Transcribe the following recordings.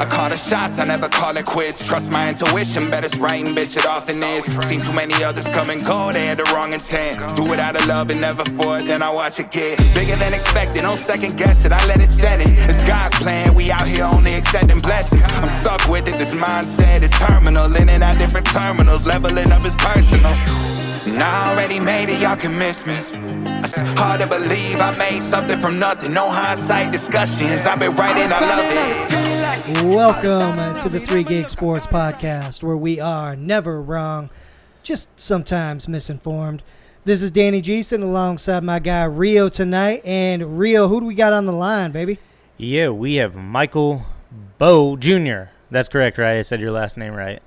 I call the shots, I never call it quits. Trust my intuition, bet it's right and bitch it often is. Seen too many others come and go, they had the wrong intent. Do it out of love and never for it, then I watch it get bigger than expected. Don't second guess it, I let it set it. It's God's plan, we out here only accepting blessings. I'm stuck with it, this mindset is terminal. In and out different terminals, leveling up is personal. And I already made it, y'all can miss me. It's hard to believe I made something from nothing. No hindsight discussions, I've been writing, I love it. Welcome to the 3 Gig Sports Podcast, where we are never wrong, just sometimes misinformed. This is Danny G sitting alongside my guy Rio tonight. And Rio, who do we got on the line, baby? Yeah, we have Michael Bowe Jr. That's correct, right? I said your last name right.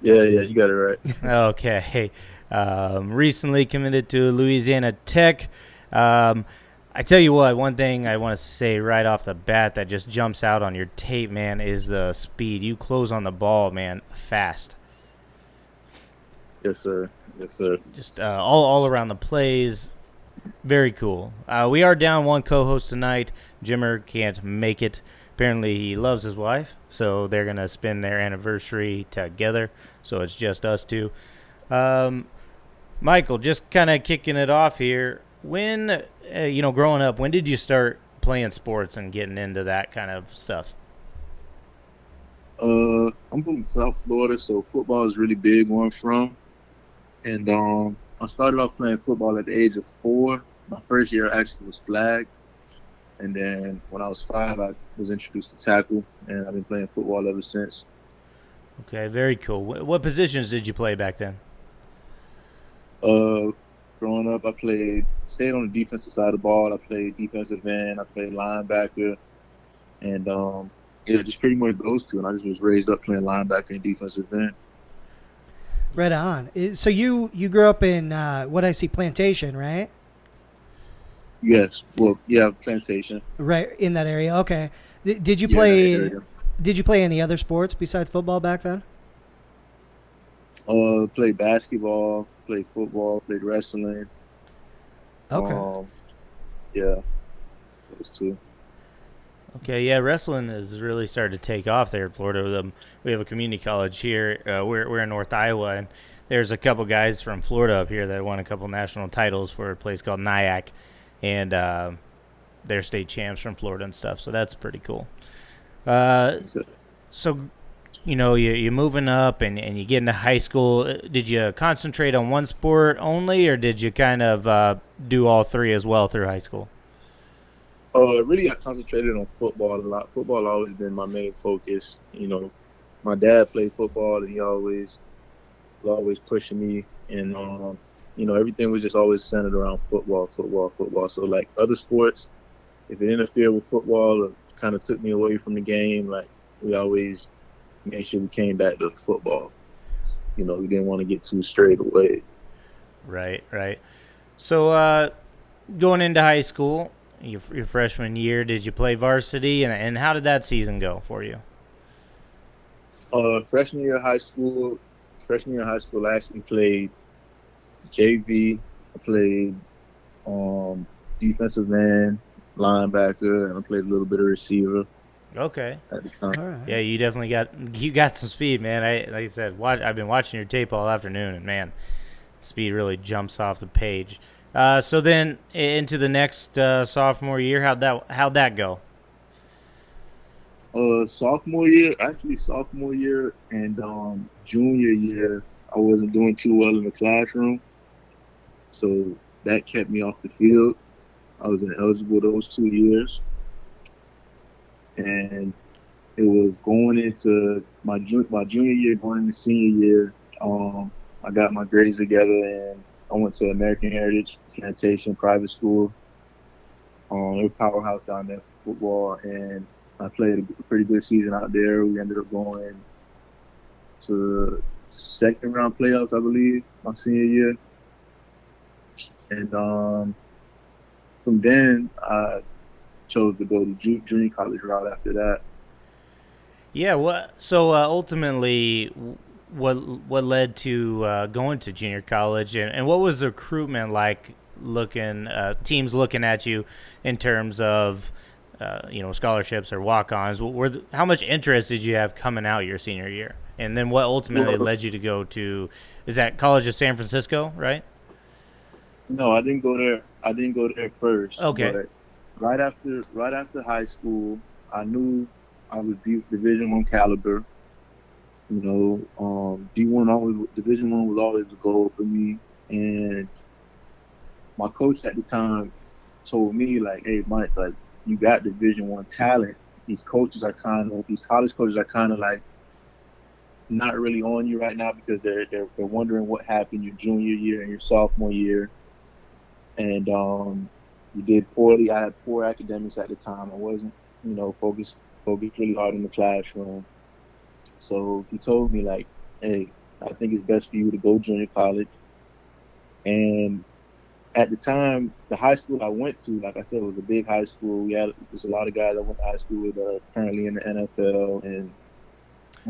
Yeah, you got it right. Okay. Recently committed to Louisiana Tech. I tell you what, one thing I want to say right off the bat that just jumps out on your tape, man, is the speed. You close on the ball, man, fast. Yes, sir. Just all around the plays. Very cool. We are down one co-host tonight. Jimmer can't make it. Apparently he loves his wife, so they're going to spend their anniversary together. So it's just us two. Michael, just kind of kicking it off here. When, growing up, when did you start playing sports and getting into that kind of stuff? I'm from South Florida, so football is really big where I'm from. And I started off playing football at the age of 4. My first year actually was flag. And then when I was 5, I was introduced to tackle, and I've been playing football ever since. Okay, very cool. What positions did you play back then? Growing up, I stayed on the defensive side of the ball. I played defensive end. I played linebacker. And, just pretty much those two. And I just was raised up playing linebacker and defensive end. Right on. So you grew up in, Plantation, right? Yes. Well, yeah, Plantation. Right, in that area. Okay. Did you play any other sports besides football back then? Played basketball, played football, played wrestling. Okay. Those two. Okay, yeah, wrestling has really started to take off there in Florida. We have a community college here. We're in North Iowa, and there's a couple guys from Florida up here that won a couple national titles for a place called Nyack, and they're state champs from Florida and stuff, so that's pretty cool. So, you're moving up and you get into high school. Did you concentrate on one sport only, or did you kind of do all three as well through high school? Really, I concentrated on football a lot. Football always been my main focus. My dad played football, and he was always pushing me. And, everything was just always centered around football. So, like, other sports, if it interfered with football, it kind of took me away from the game. Like, we always made sure we came back to football. We didn't want to get too straight away. Right. So, going into high school, your freshman year, did you play varsity, and how did that season go for you? Freshman year of high school, I actually played JV. I played defensive end, linebacker, and I played a little bit of receiver. Okay. At the time. All right. Yeah, you definitely got some speed, man. Like I said, I've been watching your tape all afternoon, and man, speed really jumps off the page. So then into the next sophomore year, how'd that go? Sophomore year and junior year, I wasn't doing too well in the classroom, so that kept me off the field. I was ineligible those 2 years, and it was going into my junior year, going into senior year. I got my grades together, and I went to American Heritage Plantation private school. They're a powerhouse down there for football, and I played a pretty good season out there. We ended up going to second round playoffs, I believe, my senior year. And from then, I chose to go to junior college route after that. Yeah. So ultimately, what led to going to junior college, and what was the recruitment like? Teams looking at you in terms of scholarships or walk-ons. How much interest did you have coming out your senior year? And then what ultimately led you to go to, is that College of San Francisco, right? No, I didn't go there. I didn't go there first. Okay. But right after high school, I knew I was Division I caliber. Division I was always the goal for me. And my coach at the time told me, like, hey, Mike, like, you got Division I talent. These college coaches are kind of like not really on you right now because they're wondering what happened your junior year and your sophomore year. And you did poorly. I had poor academics at the time. I wasn't, focused really hard in the classroom. So he told me, like, hey, I think it's best for you to go junior college. And at the time, the high school I went to, like I said, was a big high school. There's a lot of guys I went to high school with that are currently in the NFL and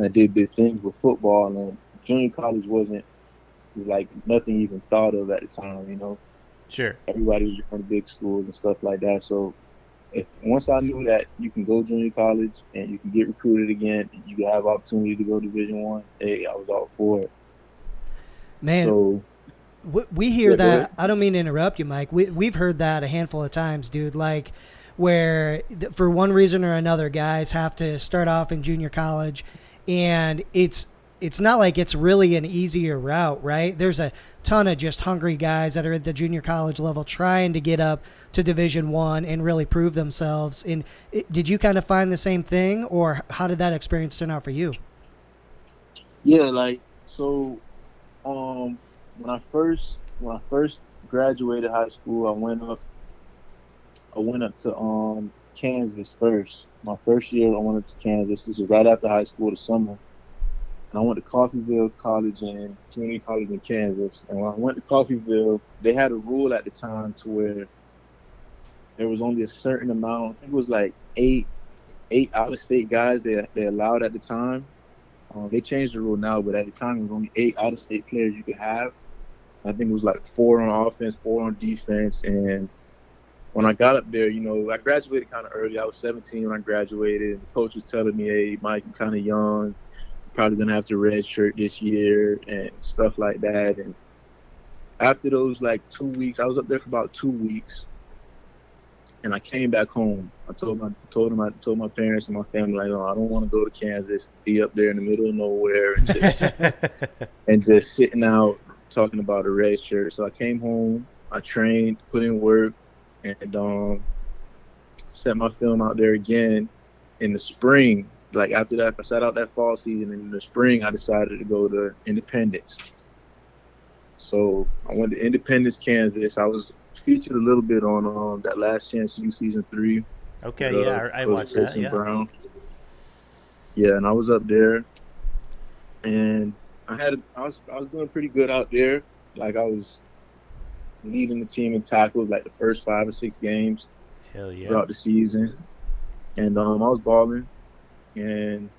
I did big things with football. And junior college was like nothing even thought of at the time, Sure. Everybody was from big schools and stuff like that. So once I knew that you can go junior college and you can get recruited again, and you can have opportunity to go Division I, hey, I was all for it. Man, so, we hear that. I don't mean to interrupt you, Mike. We've heard that a handful of times, dude. Like where for one reason or another, guys have to start off in junior college, and it's not like it's really an easier route, right? There's a ton of just hungry guys that are at the junior college level trying to get up to Division I and really prove themselves. And did you kind of find the same thing, or how did that experience turn out for you? Yeah, when I first graduated high school, I went up to Kansas first. My first year, I went up to Kansas. This is right after high school, the summer. And I went to Coffeyville College and Community College in Kansas. And when I went to Coffeyville, they had a rule at the time to where there was only a certain amount. I think it was like eight out-of-state guys they allowed at the time. They changed the rule now, but at the time it was only 8 out-of-state players you could have. I think it was like 4 on offense, 4 on defense. And when I got up there, I graduated kind of early. I was 17 when I graduated. The coach was telling me, hey, Mike, you're kind of young. Probably gonna have to redshirt this year and stuff like that. And after those 2 weeks, I was up there for about 2 weeks, and I came back home. I told my parents and my family, like, oh, I don't want to go to Kansas, be up there in the middle of nowhere and just sitting out talking about a red shirt. So I came home, I trained, put in work, and set my film out there again in the spring. Like after that, I sat out that fall season. And in the spring, I decided to go to Independence. So I went to Independence, Kansas. I was featured a little bit on that Last Chance U season 3. Okay, yeah, I watched that. Yeah. Brown. Yeah, and I was up there, and I was doing pretty good out there. Like I was leading the team in tackles like the first 5 or 6 games. Hell yeah. Throughout the season, and I was balling. And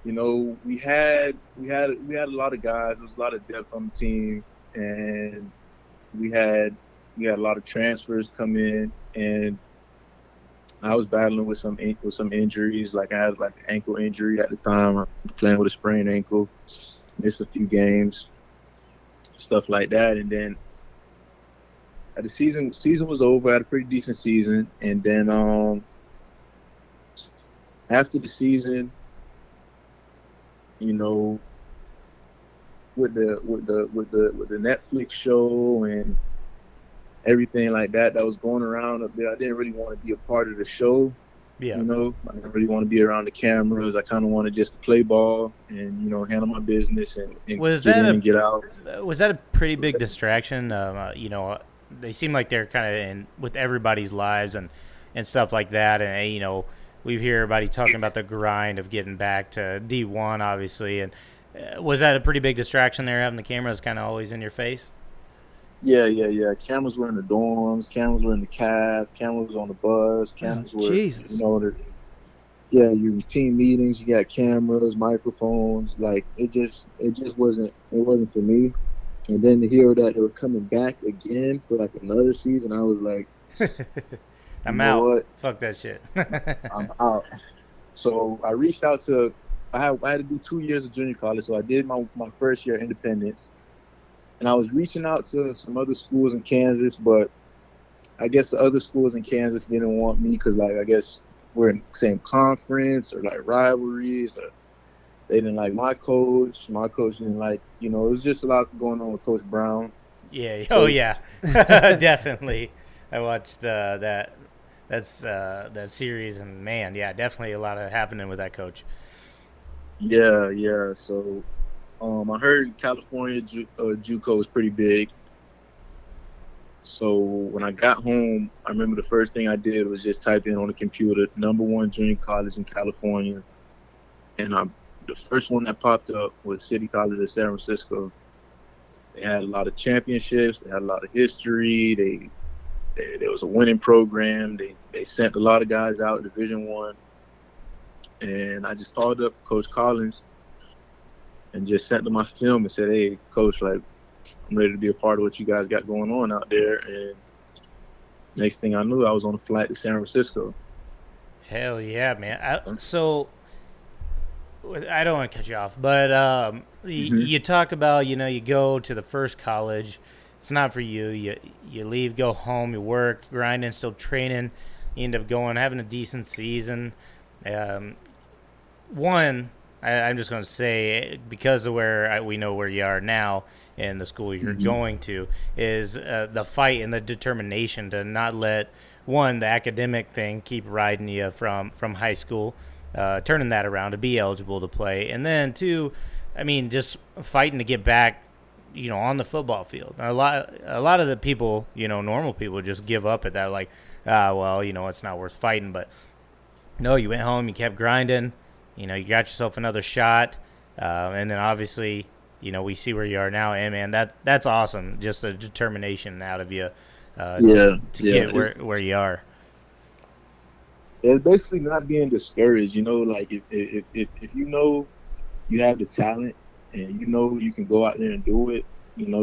we had a lot of guys. There was a lot of depth on the team, and we had a lot of transfers come in. And I was battling with some injuries. Like I had like an ankle injury at the time. I was playing with a sprained ankle, missed a few games, stuff like that. And then the season was over. I had a pretty decent season, and then after the season, with the Netflix show and everything like that was going around up there, I didn't really want to be a part of the show. Yeah. I didn't really want to be around the cameras. I kind of wanted just to play ball and handle my business and get out. Was that a pretty big distraction? They seem like they're kind of in with everybody's lives and stuff like that. And, we hear everybody talking about the grind of getting back to D1, obviously. And was that a pretty big distraction there, having the cameras kind of always in your face? Yeah. Cameras were in the dorms. Cameras were in the cab. Cameras on the bus. Cameras were, Jesus. Your team meetings, you got cameras, microphones. Like, it just wasn't for me. And then to hear that they were coming back again for like another season, I was like, I'm you know out. what? Fuck that shit. I'm out. So I reached out to, I had to do 2 years of junior college. So I did my first year independence. And I was reaching out to some other schools in Kansas, but I guess the other schools in Kansas didn't want me because, like, I guess we're in the same conference or, like, rivalries. Or they didn't like my coach. My coach didn't like, it was just a lot going on with Coach Brown. Yeah. Oh, yeah. Definitely. I watched that series, and, man, yeah, definitely a lot of happening with that coach. Yeah. So I heard California JUCO is pretty big. So when I got home, I remember the first thing I did was just type in on the computer, #1 junior college in California. And the first one that popped up was City College of San Francisco. They had a lot of championships. They had a lot of history. There was a winning program. They sent a lot of guys out in Division I. And I just called up Coach Collins and just sent him my film and said, hey, Coach, like, I'm ready to be a part of what you guys got going on out there. And next thing I knew, I was on a flight to San Francisco. Hell yeah, man. So I don't want to cut you off, but you talk about, you go to the first college. It's not for you. You leave, go home, you work, grinding, still training. You end up having a decent season. I'm just going to say, because of where we know where you are now in the school you're going to, is the fight and the determination to not let, the academic thing keep riding you from high school, turning that around to be eligible to play. And then, two, just fighting to get back, on the football field. A lot of the people, normal people just give up at that, like, it's not worth fighting. But no, you went home, you kept grinding. You got yourself another shot, and then obviously, we see where you are now, and man, that's awesome. Just the determination out of you to get where you are. It's basically not being discouraged. Like if you have the talent and you can go out there and do it,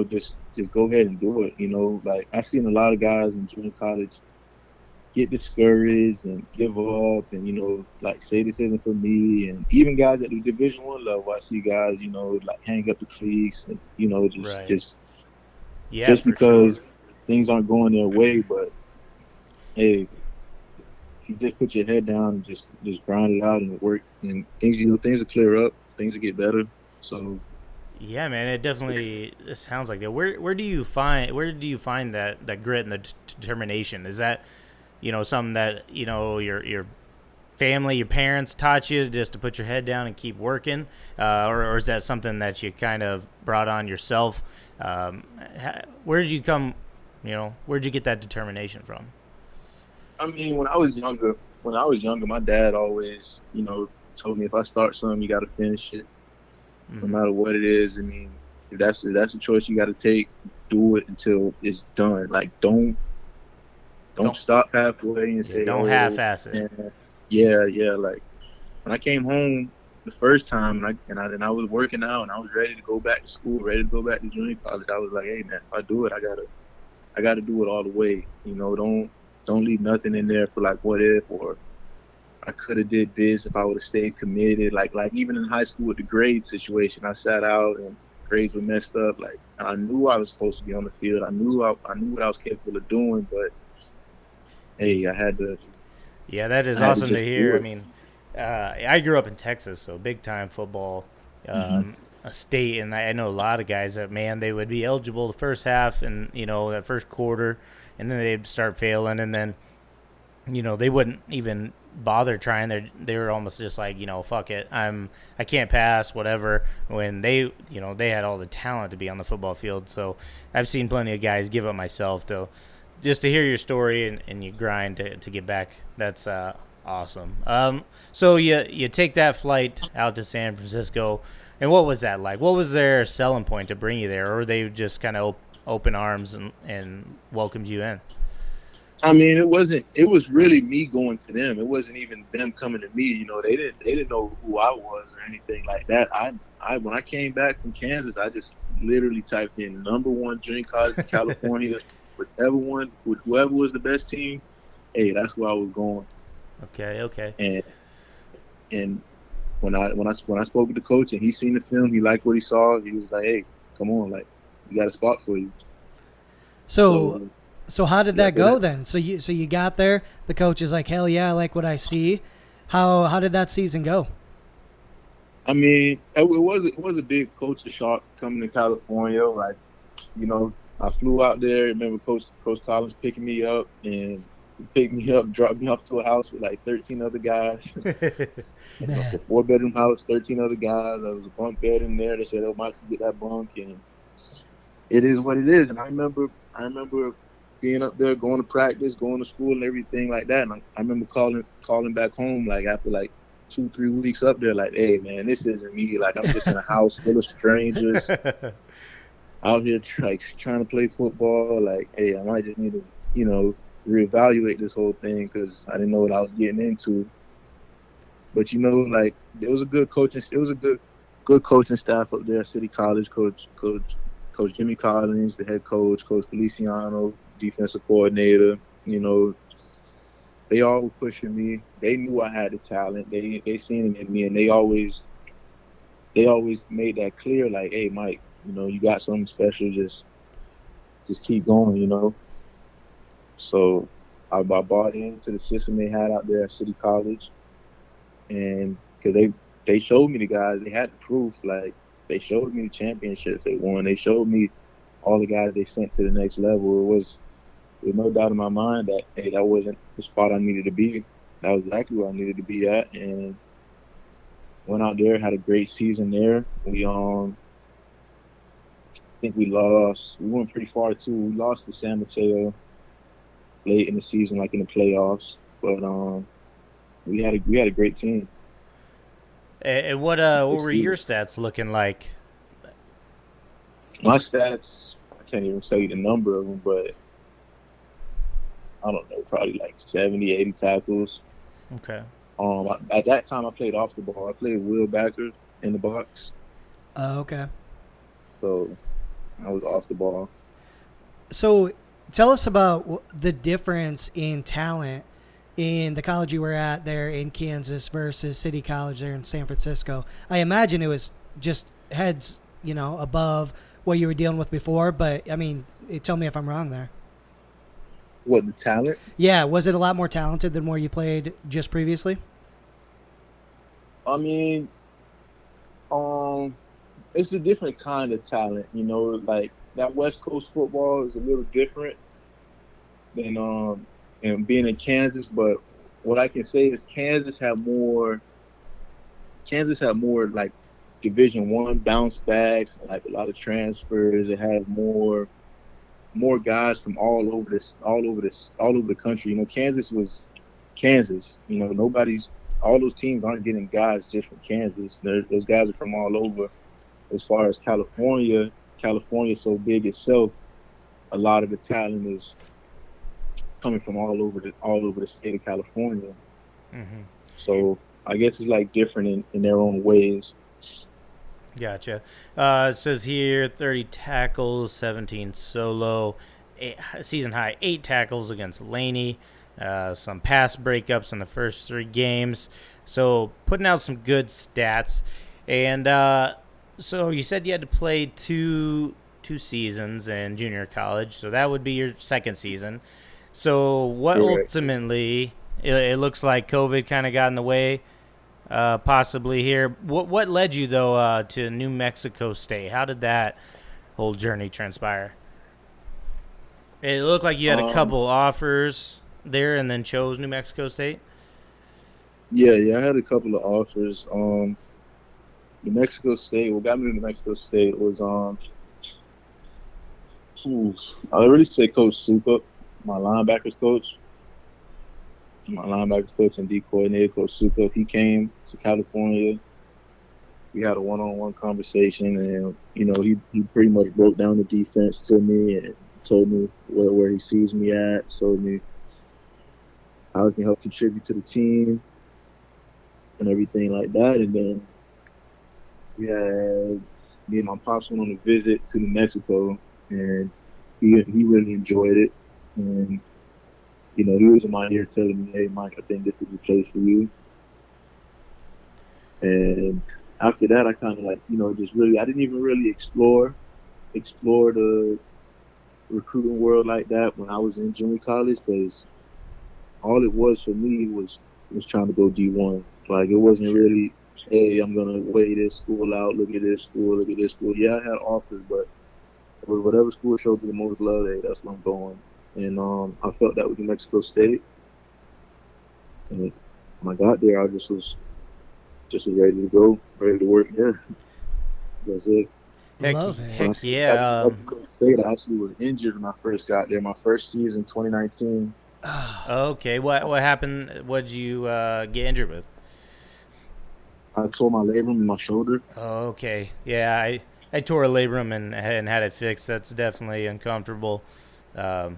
just go ahead and do it. Like I've seen a lot of guys in junior college get discouraged and give up and, like say this isn't for me. And even guys at the Division I level, I see guys, like hang up the cleats and, just because things aren't going their way. But hey, if you just put your head down and just grind it out and work, and things will clear up, things will get better. So yeah, man, it sounds like that. Where do you find that grit and the determination? Is that something that, your family, your parents taught you just to put your head down and keep working? Or is that something that you kind of brought on yourself? Where did you get that determination from? When I was younger, my dad always, told me if I start something, you got to finish it, no matter what it is. If that's a choice you got to take, do it until it's done. Like, don't stop halfway and say, don't half-ass it. Yeah. Like when I came home the first time and I was working out and I was ready to go back to school, ready to go back to junior college, I was like, hey man, if I do it, I gotta do it all the way. Don't leave nothing in there for like what if, or I could have did this if I would have stayed committed. Like even in high school with the grade situation, I sat out and grades were messed up. Like I knew I was supposed to be on the field. I knew what I was capable of doing, but hey, I had to. Yeah, that is awesome to hear. I grew up in Texas, so big time football state, and I know a lot of guys that, man, they would be eligible the first half and that first quarter, and then they'd start failing, and then they wouldn't even bother trying. They were almost just like, fuck it, I can't pass, whatever. When they had all the talent to be on the football field. So I've seen plenty of guys give up, myself, to hear your story and you grind to get back. That's awesome. So you take that flight out to San Francisco, and what was that like? What was their selling point to bring you there, or were they just kind of open arms and welcomed you in? It was really me going to them. It wasn't even them coming to me. They didn't know who I was or anything like that. When I came back from Kansas, I just literally typed in #1 dream college in California. Whoever was the best team, hey, that's where I was going. Okay. And when I spoke with the coach and he seen the film, he liked what he saw. He was like, "Hey, come on, like we got a spot for you." So how did that go then? So you got there. The coach is like, "Hell yeah, I like what I see." How did that season go? I mean, it was a big culture shock coming to California. Like, I flew out there. I remember Coach Collins picking me up and dropped me off to a house with like 13 other guys. A 4-bedroom house, 13 other guys. There was a bunk bed in there. They said, "Oh, Mike, you get that bunk," and it is what it is. And I remember being up there, going to practice, going to school, and everything like that. And I remember calling back home like after like 2-3 weeks up there, like, "Hey man, this isn't me. Like I'm just in a house full of strangers out here trying to play football. Like, hey, I might just need to, reevaluate this whole thing because I didn't know what I was getting into." But like there was a good coaching. It was a good coaching staff up there. City College Coach Jimmy Collins, the head coach, Coach Feliciano, defensive coordinator. They all were pushing me. They knew I had the talent. They seen it in me, and they always made that clear. Like, "Hey, Mike, you got something special. Just keep going." So I bought into the system they had out there at City College, and because they showed me the guys, they had the proof. Like they showed me the championships they won. They showed me all the guys they sent to the next level. There's no doubt in my mind that, hey, that wasn't the spot I needed to be. That was exactly where I needed to be at, and went out there, had a great season there. We I think we lost. We went pretty far too. We lost to San Mateo late in the season, like in the playoffs. But we had a great team. And what were your stats looking like? My stats, I can't even tell you the number of them, but I don't know, probably like 70, 80 tackles. Okay. At that time, I played off the ball. I played wheel backer in the box. Okay. So I was off the ball. So tell us about the difference in talent in the college you were at there in Kansas versus City College there in San Francisco. I imagine it was just heads, above what you were dealing with before, but I mean, tell me if I'm wrong there. What, the talent? Yeah, was it a lot more talented than where you played just previously? I mean, it's a different kind of talent, like that West Coast football is a little different than and being in Kansas, but what I can say is Kansas had more like Division I bounce backs, like a lot of transfers. It had more guys from all over the country. Kansas was Kansas. All those teams aren't getting guys just from Kansas. Those guys are from all over. As far as California's so big itself, a lot of the talent is coming from all over the state of California. Mm-hmm. So I guess it's like different in their own ways. Gotcha. It says here 30 tackles, 17 solo, season high 8 tackles against Laney, some pass breakups in the first 3 games. So putting out some good stats. And so you said you had to play two seasons in junior college, so that would be your second season. So what ultimately, it looks like COVID kind of got in the way, possibly here. What led you, though, to New Mexico State? How did that whole journey transpire? It looked like you had a couple offers there and then chose New Mexico State. Yeah, I had a couple of offers. New Mexico State, what got me to New Mexico State was I really say Coach Sukup, my linebackers coach. My linebackers coach and D coordinator, Coach Sukup. He came to California. We had a one-on-one conversation, and he pretty much broke down the defense to me and told me where he sees me at, showed me how I can help contribute to the team and everything like that. And then we had me and my pops went on a visit to New Mexico, and he really enjoyed it. And he was in my ear telling me, "Hey, Mike, I think this is the place for you." And after that, I kind of just really, I didn't even really explore the recruiting world like that when I was in junior college, because all it was for me was trying to go D1. Like, it wasn't really, hey, I'm gonna weigh this school out, look at this school, look at this school. Yeah, I had offers, but whatever school showed me the most love, hey, that's where I'm going. And I felt that with New Mexico State. And when I got there, I just was ready to go, ready to work there. That's it. Heck yeah. State, I actually was injured when I first got there. My first season, 2019. Okay, what happened? What did you get injured with? I tore my labrum in my shoulder. Okay, yeah, I tore a labrum and had it fixed. That's definitely uncomfortable and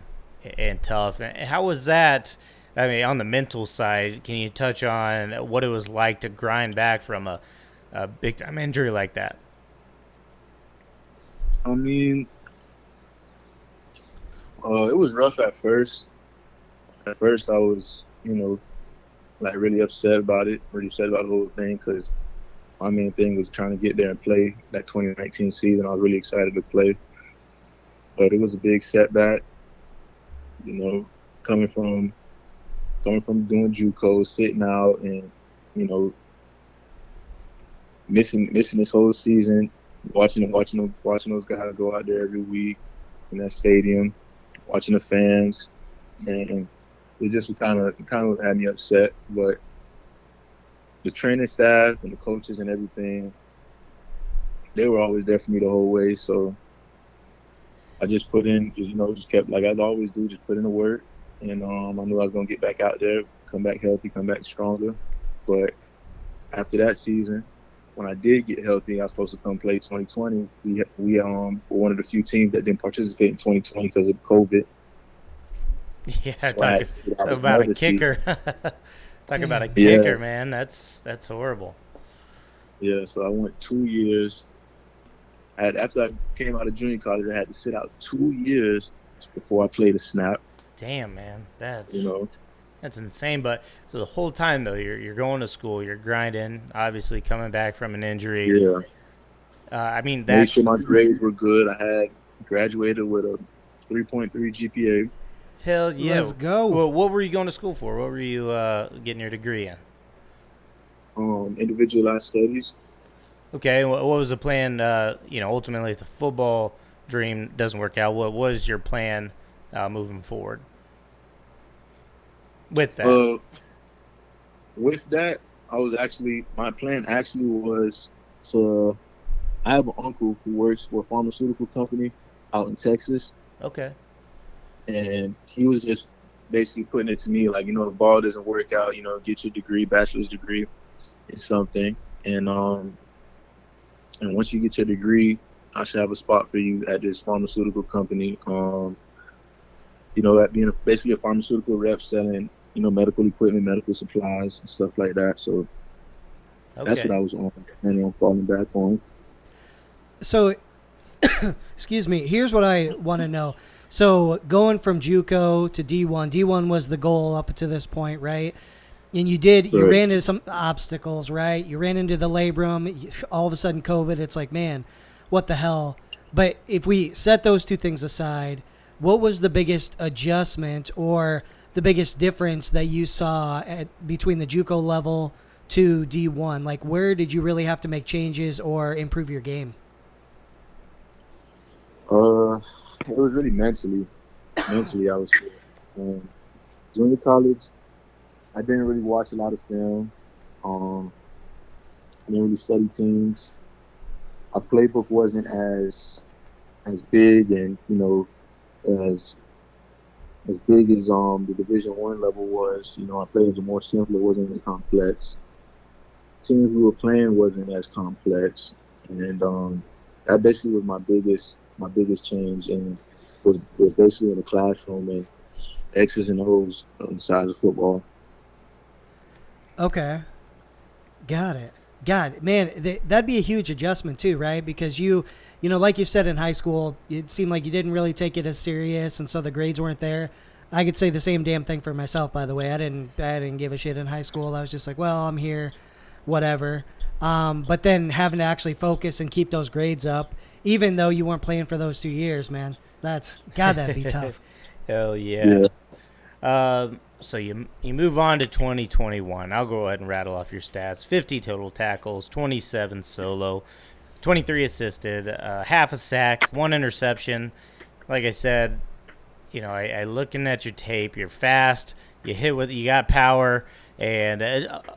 tough. And how was that? I mean, on the mental side, can you touch on what it was like to grind back from a big time injury like that? I mean, it was rough at first. At first, I was, really upset about it, really upset about the whole thing, because my main thing was trying to get there and play that 2019 season. I was really excited to play, but it was a big setback. Coming from doing JUCO, sitting out, and missing this whole season, watching those guys go out there every week in that stadium, watching the fans, and it just kind of had me upset. But the training staff and the coaches and everything, they were always there for me the whole way. So I just put in, just kept, like I always do, just put in the work. And I knew I was going to get back out there, come back healthy, come back stronger. But after that season, when I did get healthy, I was supposed to come play 2020. We were one of the few teams that didn't participate in 2020 because of COVID. Yeah, talk about a kicker. Talk about a kicker, man. That's horrible. Yeah, so I went 2 years. After I came out of junior college, I had to sit out 2 years before I played a snap. Damn, man, that's insane. But so the whole time though, you're going to school, you're grinding, obviously coming back from an injury. Yeah. I mean, made sure my grades were good. I had graduated with a 3.3 GPA. Hell yeah! Let's go. Well, what were you going to school for? What were you getting your degree in? Individualized studies. Okay, what was the plan? Ultimately, if the football dream doesn't work out, what was your plan moving forward with that? With that, my plan actually was to. I have an uncle who works for a pharmaceutical company out in Texas. Okay. And he was just basically putting it to me like, if ball doesn't work out, get your degree, bachelor's degree in something. And once you get your degree, I should have a spot for you at this pharmaceutical company. At being basically a pharmaceutical rep selling, medical equipment, medical supplies, and stuff like that. So that's what I was planning on falling back on. So, excuse me, here's what I want to know. So going from JUCO to D1, D1 was the goal up to this point, right? And you ran into some obstacles, right? You ran into the labrum, all of a sudden COVID, it's like, man, what the hell? But if we set those two things aside, what was the biggest adjustment or the biggest difference that you saw between the JUCO level to D1? Like, where did you really have to make changes or improve your game? It was really mentally, I would say. Junior college, I didn't really watch a lot of film. I didn't really study teams. Our playbook wasn't as big and as big as the Division I level was. Our plays were more simple. It wasn't as complex. Teams we were playing wasn't as complex, and that basically was my biggest change, and was basically in the classroom and X's and O's on the side of football. Okay, got it. God, man, that'd be a huge adjustment too, right? Because you know, like you said in high school, it seemed like you didn't really take it as serious, and so the grades weren't there. I could say the same damn thing for myself, by the way. I didn't give a shit in high school. I was just like, well, I'm here, whatever. But then having to actually focus and keep those grades up, even though you weren't playing for those 2 years, man, that'd be tough. Hell yeah. So you move on to 2021. I'll go ahead and rattle off your stats. 50 total tackles, 27 solo, 23 assisted, half a sack, 1 interception. Like I said, you know, I looking at your tape, you're fast, you got power, and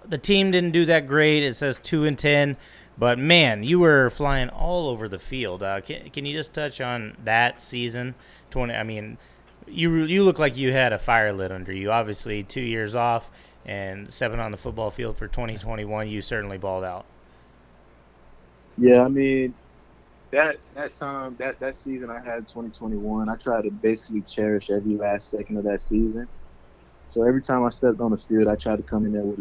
the team didn't do that great. It says 2-10, but man, you were flying all over the field. Can you just touch on that season? You look like you had a fire lit under you. Obviously, 2 years off and stepping on the football field for 2021, you certainly balled out. Yeah, I mean, that time, that season I had 2021, I tried to basically cherish every last second of that season. So every time I stepped on the field, I tried to come in there with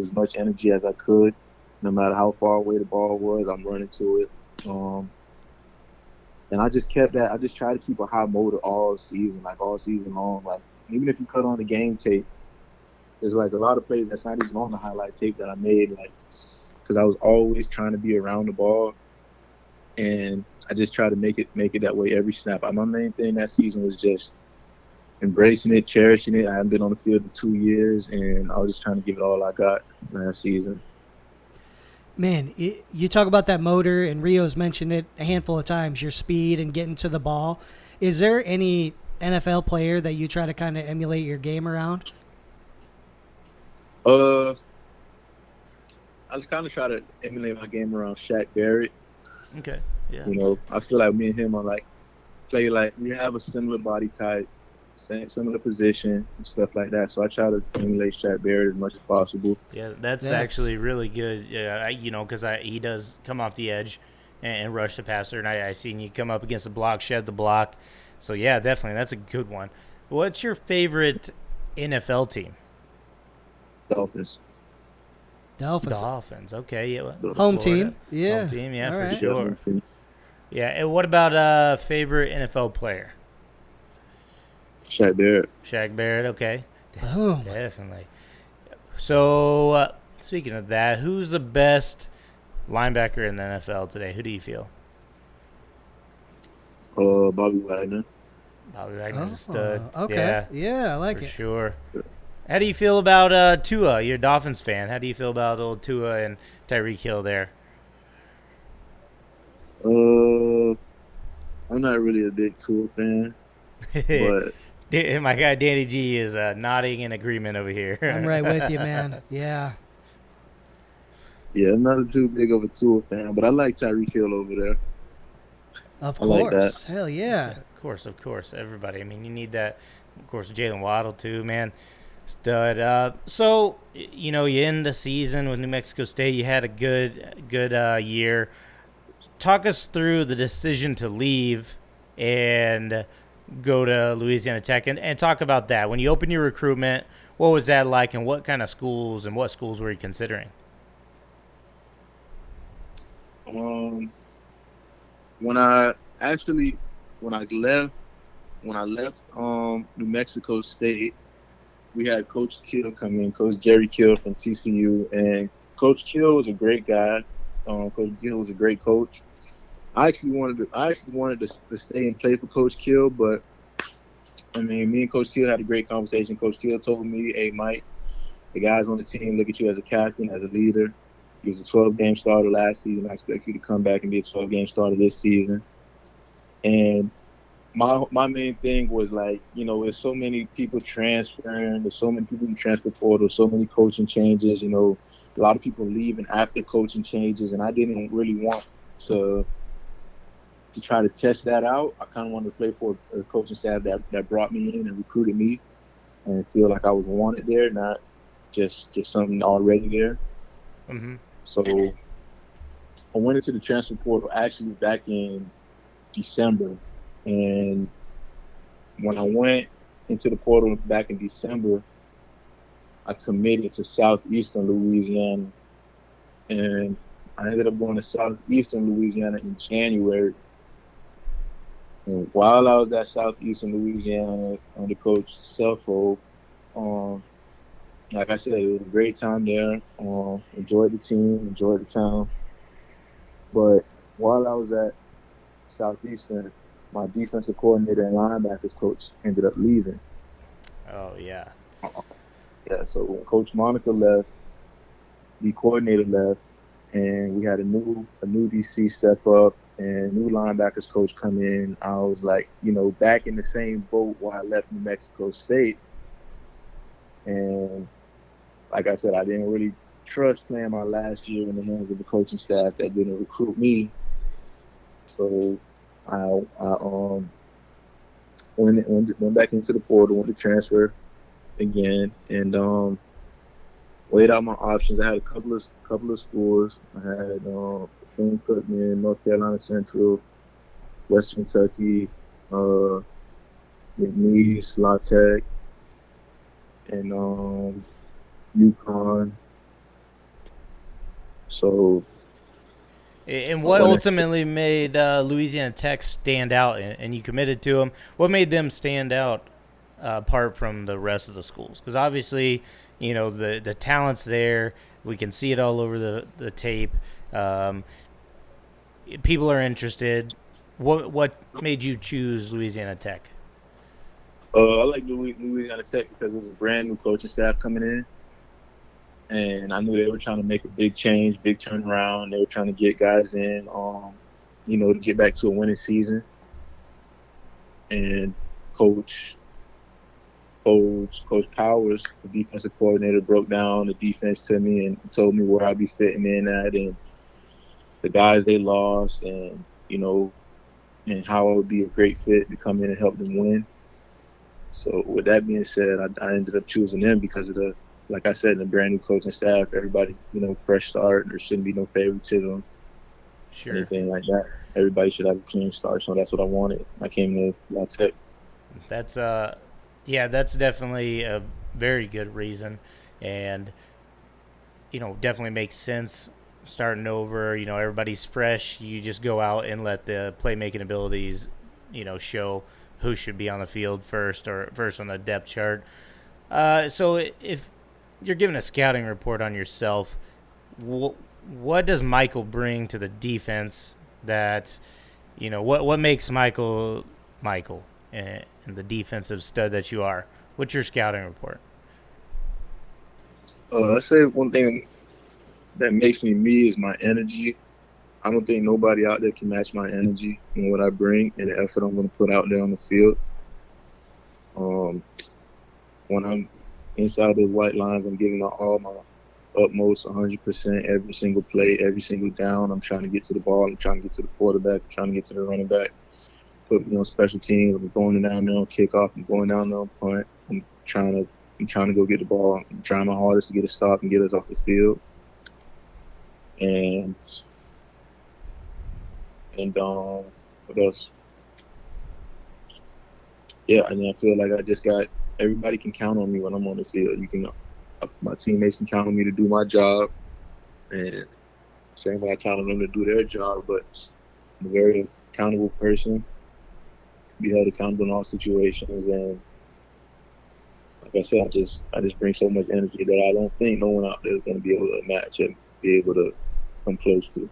as much energy as I could. No matter how far away the ball was, I'm running to it. And I just kept that. I just tried to keep a high motor all season long. Like, even if you cut on the game tape, there's like a lot of plays that's not even on the highlight tape that I made, like, because I was always trying to be around the ball, and I just try to make it that way every snap. My main thing that season was just embracing it, cherishing it. I haven't been on the field in 2 years, and I was just trying to give it all I got last season. Man, you talk about that motor, and Rio's mentioned it a handful of times, your speed and getting to the ball. Is there any NFL player that you try to kind of emulate your game around? I kind of try to emulate my game around Shaq Barrett. Okay, yeah. You know, I feel like me and him are play like we have a similar body type, similar position and stuff like that. So I try to emulate Shaq Barrett as much as possible. Yeah, that's actually really good. Yeah, because he does come off the edge and rush the passer, and I seen you come up against the block, shed the block. So yeah, definitely, that's a good one. What's your favorite NFL team? Dolphins. Okay, yeah. Home Florida. team. Yeah. Home team, yeah, All for right. sure. Yeah, and what about favorite NFL player? Shaq Barrett, okay. Boom. Definitely. So, speaking of that, who's the best linebacker in the NFL today? Who do you feel? Bobby Wagner. Bobby Wagner's a stud. Okay. Yeah, I like for it. sure. How do you feel about Tua? You're a Dolphins fan. How do you feel about old Tua and Tyreek Hill there? I'm not really a big Tua fan, but my guy Danny G is nodding in agreement over here. I'm right with you, man. Yeah. Yeah, I'm not too big of a Tua fan, but I like Tyreek Hill over there. Of I like course. that. Hell yeah. Of course. Everybody. I mean, you need that. Of course, Jalen Waddle too, man. Stud. So, you end the season with New Mexico State. You had a good year. Talk us through the decision to leave and go to Louisiana Tech, and talk about that. When you opened your recruitment, what was that like, and what kind of schools and what schools were you considering? When I left New Mexico State, we had Coach Kill come in, Coach Jerry Kill from TCU, and Coach Kill was a great guy. Coach Kill was a great coach. I actually wanted to stay and play for Coach Kill, but I mean, me and Coach Kill had a great conversation. Coach Kill told me, "Hey, Mike, the guys on the team look at you as a captain, as a leader. You was a 12-game starter last season. I expect you to come back and be a 12-game starter this season." And my main thing was like, there's so many people transferring, there's so many people in the transfer portal, so many coaching changes, a lot of people leaving after coaching changes, and I didn't really want to try to test that out. I kind of wanted to play for a coaching staff that brought me in and recruited me and feel like I was wanted there, not just something already there. Mm-hmm. So I went into the transfer portal actually back in December, and when I went into the portal back in December, I committed to Southeastern Louisiana, and I ended up going to Southeastern Louisiana in January. And while I was at Southeastern Louisiana under Coach Selfo, like I said, it was a great time there. Enjoyed the team, enjoyed the town. But while I was at Southeastern, my defensive coordinator and linebackers coach ended up leaving. Oh, yeah. Yeah, so when Coach Monica left, the coordinator left, and we had a new DC step up and new linebackers coach come in. I was like, back in the same boat while I left New Mexico State. And like I said, I didn't really trust playing my last year in the hands of the coaching staff that didn't recruit me. So I went back into the portal, went to transfer again, and weighed out my options. I had a couple of schools. I had Bethune-Cookman, North Carolina Central, West Kentucky, McNeese, La Tech, and UConn. So. And what ultimately made Louisiana Tech stand out, and you committed to them? What made them stand out apart from the rest of the schools? Because obviously, the talent's there. We can see it all over the tape. People are interested. What made you choose Louisiana Tech? I like Louisiana Tech because it was a brand new coaching staff coming in. And I knew they were trying to make a big change, big turnaround. They were trying to get guys in, to get back to a winning season. And Coach Powers, the defensive coordinator, broke down the defense to me and told me where I'd be fitting in at and the guys they lost and and how I would be a great fit to come in and help them win. So with that being said, I ended up choosing them because of like I said, the brand new coaching staff, everybody, fresh start. There shouldn't be no favoritism, anything like that. Everybody should have a clean start. So that's what I wanted. I came to La Tech. That's definitely a very good reason, and definitely makes sense. Starting over, everybody's fresh. You just go out and let the playmaking abilities, show who should be on the field first on the depth chart. So if you're giving a scouting report on yourself, what does Michael bring to the defense that, what makes Michael and the defensive stud that you are? What's your scouting report? I'd say one thing that makes me is my energy. I don't think nobody out there can match my energy and what I bring and the effort I'm going to put out there on the field. When I'm inside those white lines, I'm giving all my utmost 100% every single play, every single down. I'm trying to get to the ball. I'm trying to get to the quarterback. I'm trying to get to the running back. Put me on special teams. I'm going down there on kickoff. I'm going down there on punt. I'm trying to go get the ball. I'm trying my hardest to get a stop and get us off the field. And what else? Yeah, I feel like I just got everybody can count on me when I'm on the field. My teammates can count on me to do my job, and same way I count on them to do their job. But I'm a very accountable person, be held accountable in all situations, and like I said, I just bring so much energy that I don't think no one out there is going to be able to match and be able to come close to.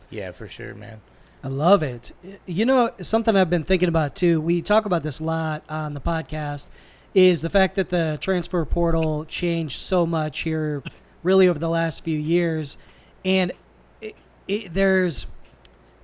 Yeah, for sure, man. I love it. Something I've been thinking about too, we talk about this a lot on the podcast, is the fact that the transfer portal changed so much here really over the last few years. And there's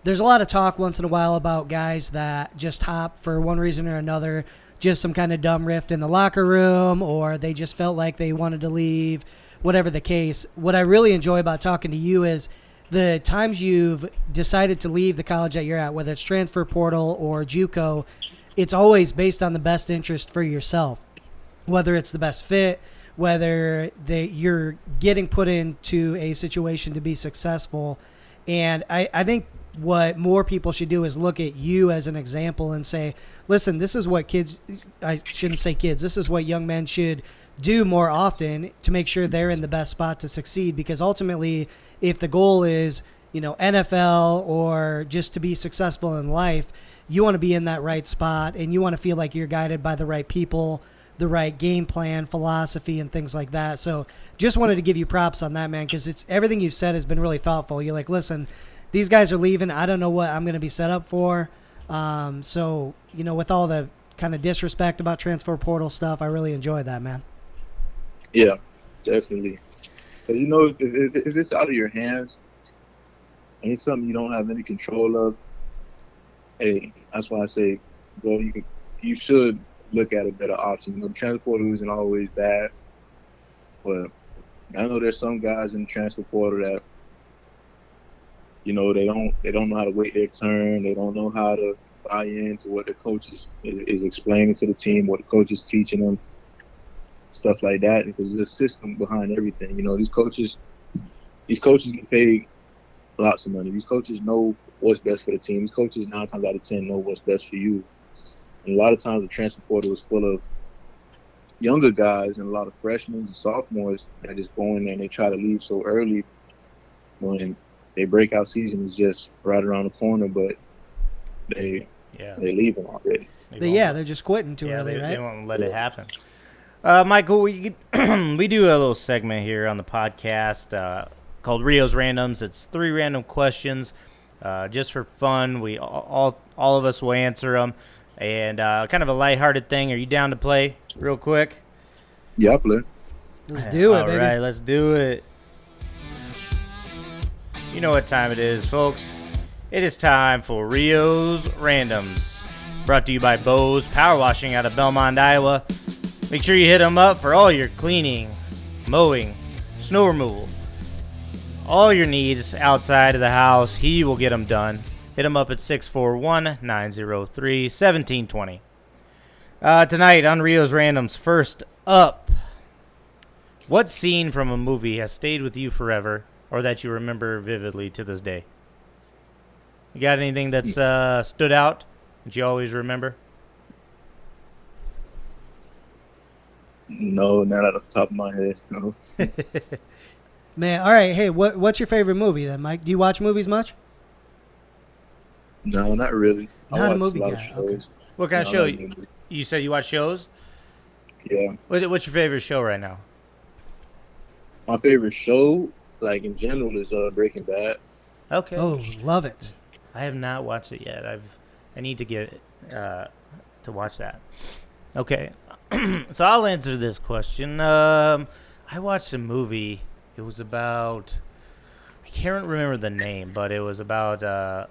a lot of talk once in a while about guys that just hop for one reason or another, just some kind of dumb rift in the locker room, or they just felt like they wanted to leave, whatever the case. What I really enjoy about talking to you is the times you've decided to leave the college that you're at, whether it's transfer portal or JUCO, it's always based on the best interest for yourself, whether it's the best fit, whether you're getting put into a situation to be successful. And I think what more people should do is look at you as an example and say, listen, this is what this is what young men should do more often to make sure they're in the best spot to succeed. Because ultimately, if the goal is, NFL or just to be successful in life, you want to be in that right spot and you want to feel like you're guided by the right people, the right game plan, philosophy, and things like that. So just wanted to give you props on that, man, because it's everything you've said has been really thoughtful. You're like, listen, these guys are leaving. I don't know what I'm going to be set up for. So, with all the kind of disrespect about transfer portal stuff, I really enjoyed that, man. Yeah, definitely. But if it's out of your hands and it's something you don't have any control of, hey, that's why I say, bro, you should look at a better option. The transfer portal isn't always bad, but I know there's some guys in the transfer portal that, they don't know how to wait their turn. They don't know how to buy into what the coach is explaining to the team, what the coach is teaching them, stuff like that. Because there's a system behind everything. These coaches get paid lots of money. These coaches know what's best for the team. These coaches 9 times out of 10 know what's best for you. And a lot of times the transfer portal is full of younger guys and a lot of freshmen and sophomores that just go in there and they try to leave so early when their breakout season is just right around the corner, but they're leaving already. They're just quitting too early, right? They won't let it happen. Michael, we do a little segment here on the podcast called Rio's Randoms. It's 3 random questions just for fun. We all of us will answer them. And kind of a lighthearted thing. Are you down to play real quick? Yeah, I'll play. Let's do it, baby. All right, let's do it. You know what time it is, folks. It is time for Rio's Randoms. Brought to you by Bowe's Power Washing out of Belmont, Iowa. Make sure you hit him up for all your cleaning, mowing, snow removal. All your needs outside of the house, he will get them done. Hit him up at 641-903-1720. Tonight on Rio's Randoms, first up, what scene from a movie has stayed with you forever or that you remember vividly to this day? You got anything that's stood out that you always remember? No, not out of the top of my head. No. Man, all right. Hey, what's your favorite movie then, Mike? Do you watch movies much? No, not really. Not a movie guy. Okay. What kind of show? You said you watch shows? Yeah. What's your favorite show right now? My favorite show, like in general, is Breaking Bad. Okay. Oh, love it. I have not watched it yet. I need to get to watch that. Okay. So I'll answer this question. I watched a movie. It was about, I can't remember the name, but it was about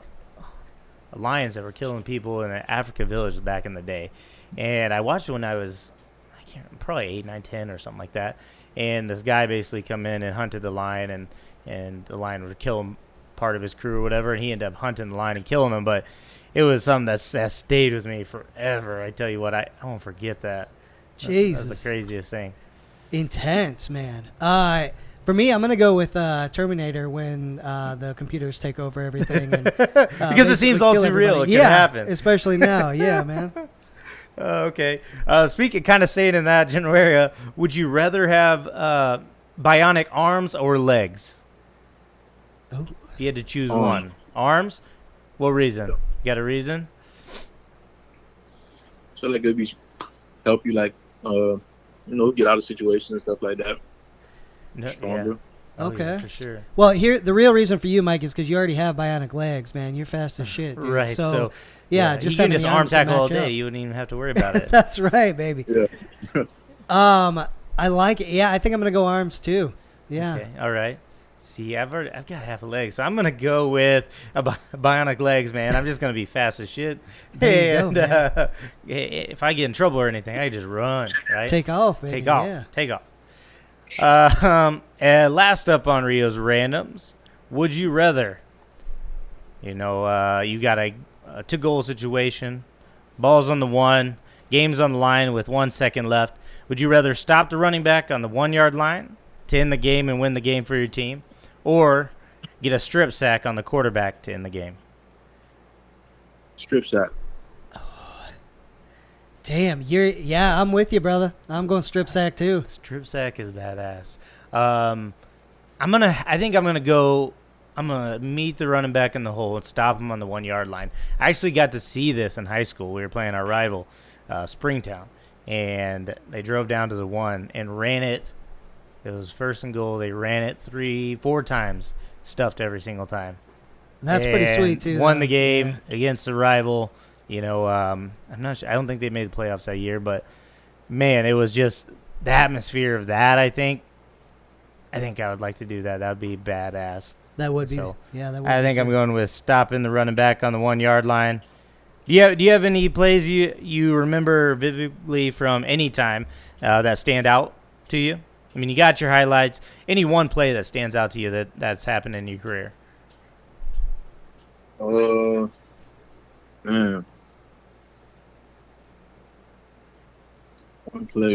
lions that were killing people in an African village back in the day. And I watched it when I was, probably 8, 9, 10 or something like that. And this guy basically come in and hunted the lion, and the lion would kill him, part of his crew or whatever, and he ended up hunting the lion and killing him. But it was something that stayed with me forever. I tell you what, I won't forget that. Jesus. That's the craziest thing. Intense, man. For me, I'm going to go with Terminator when the computers take over everything. And, because it seems all too real. It can happen. Especially now. Yeah, man. Okay. Speaking, kind of staying in that general area, would you rather have bionic arms or legs? Oh. If you had to choose one. Arms? What reason? You got a reason? So like it'd be help you like get out of situations and stuff like that. No, Stronger. Yeah. Oh, Okay. yeah, for sure. Well, here the real reason for you, Mike, is because you already have bionic legs, man. You're fast as shit, dude. Right. So yeah, you just can having just the arm arms to tackle all match day. up. You wouldn't even have to worry about it. That's right, baby. Yeah. I like it. Yeah, I think I'm gonna go arms too. Yeah. Okay. All right. See, I've got half a leg, so I'm gonna go with bionic legs, man. I'm just gonna be fast as shit, There you go, and if I get in trouble or anything, I can just run, right? Take off, baby. Take off. Yeah. Take off. And last up on Rio's Randoms, would you rather? You got a 2-goal situation, ball's on the 1, game's on the line with 1 second left. Would you rather stop the running back on the 1-yard line to end the game and win the game for your team, or get a strip sack on the quarterback to end the game? Strip sack. Damn, I'm with you, brother. I'm going strip sack too. Strip sack is badass. I'm gonna meet the running back in the hole and stop him on the 1 yard line. I actually got to see this in high school. We were playing our rival, Springtown, and they drove down to the 1 and ran it. It was first and goal. They ran it 3-4 times, stuffed every single time. That's pretty sweet too. Won the game against the rival. You know, I'm not sure. I don't think they made the playoffs that year, but man, it was just the atmosphere of that. I think I would like to do that. That would be badass. That would be. So, yeah, that would. I think I'm going with stopping the running back on the 1 yard line. Do you have any plays you remember vividly from any time that stand out to you? I mean, you got your highlights. Any one play that stands out to you that's happened in your career? Man. One play.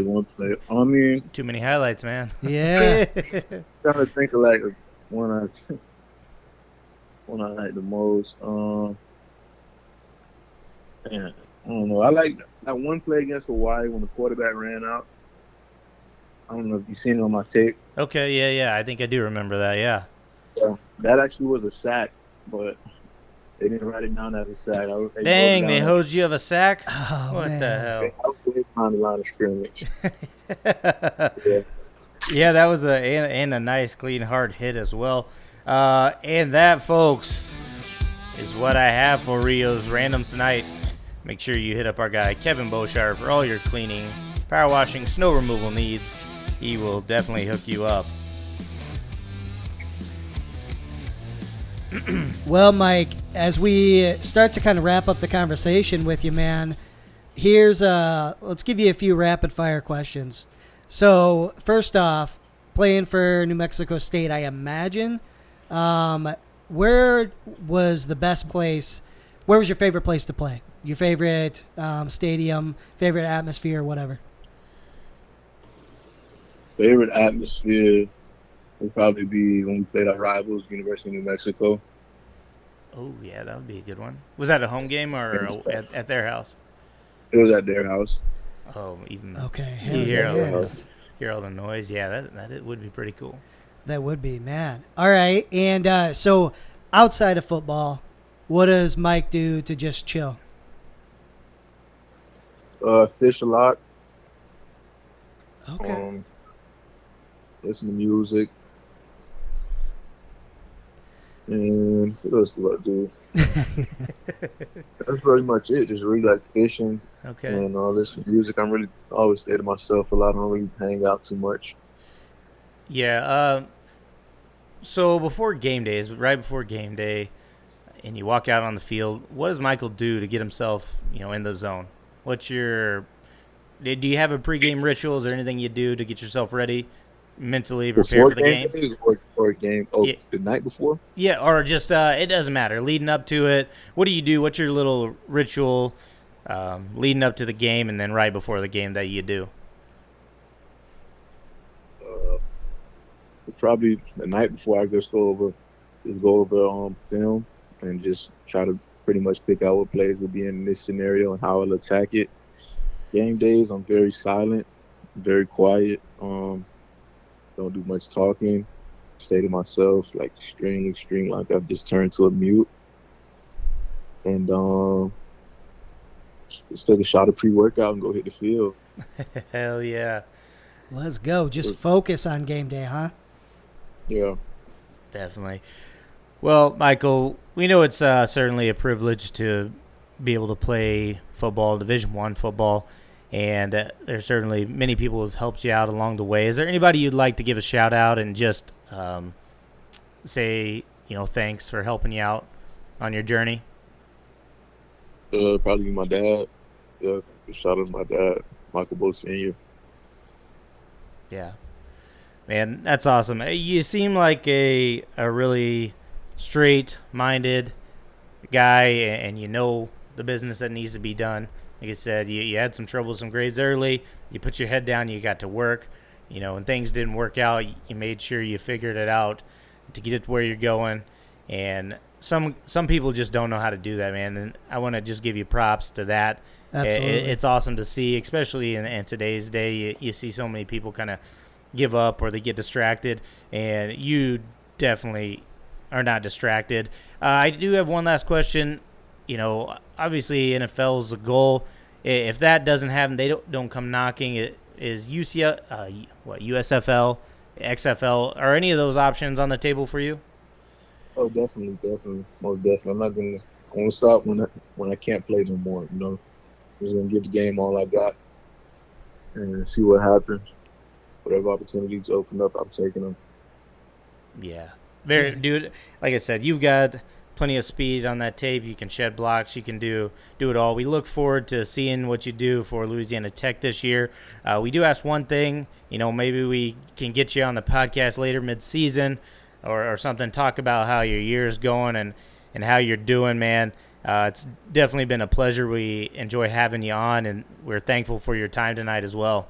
I mean, Too many highlights, man. Yeah. trying to think of like one I like the most. Man, I don't know. I like that one play against Hawaii when the quarterback ran out. I don't know if you've seen it on my tape. Okay, yeah. I think I do remember that, yeah. Yeah, that actually was a sack, but they didn't write it down as a sack. Dang, they hosed you of a sack? Oh, What man. the hell? I was behind the line of scrimmage. Yeah, that was a nice, clean, hard hit as well. And that, folks, is what I have for Rio's Randoms tonight. Make sure you hit up our guy, Kevin Beauchard, for all your cleaning, power washing, snow removal needs. He will definitely hook you up. Well, Mike, as we start to kind of wrap up the conversation with you, man, let's give you a few rapid fire questions. So, first off, playing for New Mexico State, I imagine, where was the best place? Where was your favorite place to play? Your favorite stadium, favorite atmosphere, whatever. Favorite atmosphere would probably be when we played our rivals, University of New Mexico. Oh, yeah, that would be a good one. Was that a home game or at their house? It was at their house. Oh, even Okay. you hear Hell all the noise. Yeah, that it would be pretty cool. That would be, man. All right. And so outside of football, what does Mike do to just chill? Fish a lot. Okay. Listen to music. And what else do I do? That's pretty much it. Just really like fishing Okay. and listen to music. I'm really always stay to myself a lot. I don't really hang out too much. Yeah. So right before game day, and you walk out on the field, what does Michael do to get himself, in the zone? Do you have a pregame ritual? Is there anything you do to get yourself ready, mentally prepare for the game? Days or a game? Oh, yeah. The night before? Yeah, or just it doesn't matter. Leading up to it, what do you do? What's your little ritual leading up to the game and then right before the game that you do? Probably the night before I just go over film and just try to pretty much pick out what plays will be in this scenario and how I'll attack it. Game days, I'm very silent, very quiet. Don't do much talking. Stay to myself, like extreme. Like I've just turned to a mute. And just take a shot of pre-workout and go hit the field. Hell yeah. Let's go. Just focus on game day, huh? Yeah. Definitely. Well, Michael, we know it's certainly a privilege to be able to play football, Division I football, and there's certainly many people who have helped you out along the way. Is there anybody you'd like to give a shout out and just say, thanks for helping you out on your journey? Probably my dad. Yeah, shout out to my dad, Michael Bowe Sr. Yeah. Man, that's awesome. You seem like a really straight-minded guy, and you know the business that needs to be done. Like I said, you had some troublesome grades early. You put your head down, you got to work. When things didn't work out, you made sure you figured it out to get it to where you're going. And some people just don't know how to do that, man. And I want to just give you props to that. Absolutely. It's awesome to see, especially in today's day. You see so many people kind of give up or they get distracted, and you definitely are not distracted. I do have one last question. Obviously NFL's a goal. If that doesn't happen, they don't come knocking. Is UCL, USFL, XFL, are any of those options on the table for you? Oh, definitely, most definitely. I'm not gonna stop when I can't play no more. I'm just gonna give the game all I got and see what happens. Whatever opportunities open up, I'm taking them. Yeah, dude. Like I said, you've got plenty of speed on that tape. You can shed blocks. You can do it all. We look forward to seeing what you do for Louisiana Tech this year. We do ask one thing. Maybe we can get you on the podcast later mid-season or something. Talk about how your year's going and how you're doing, man. It's definitely been a pleasure. We enjoy having you on, and we're thankful for your time tonight as well.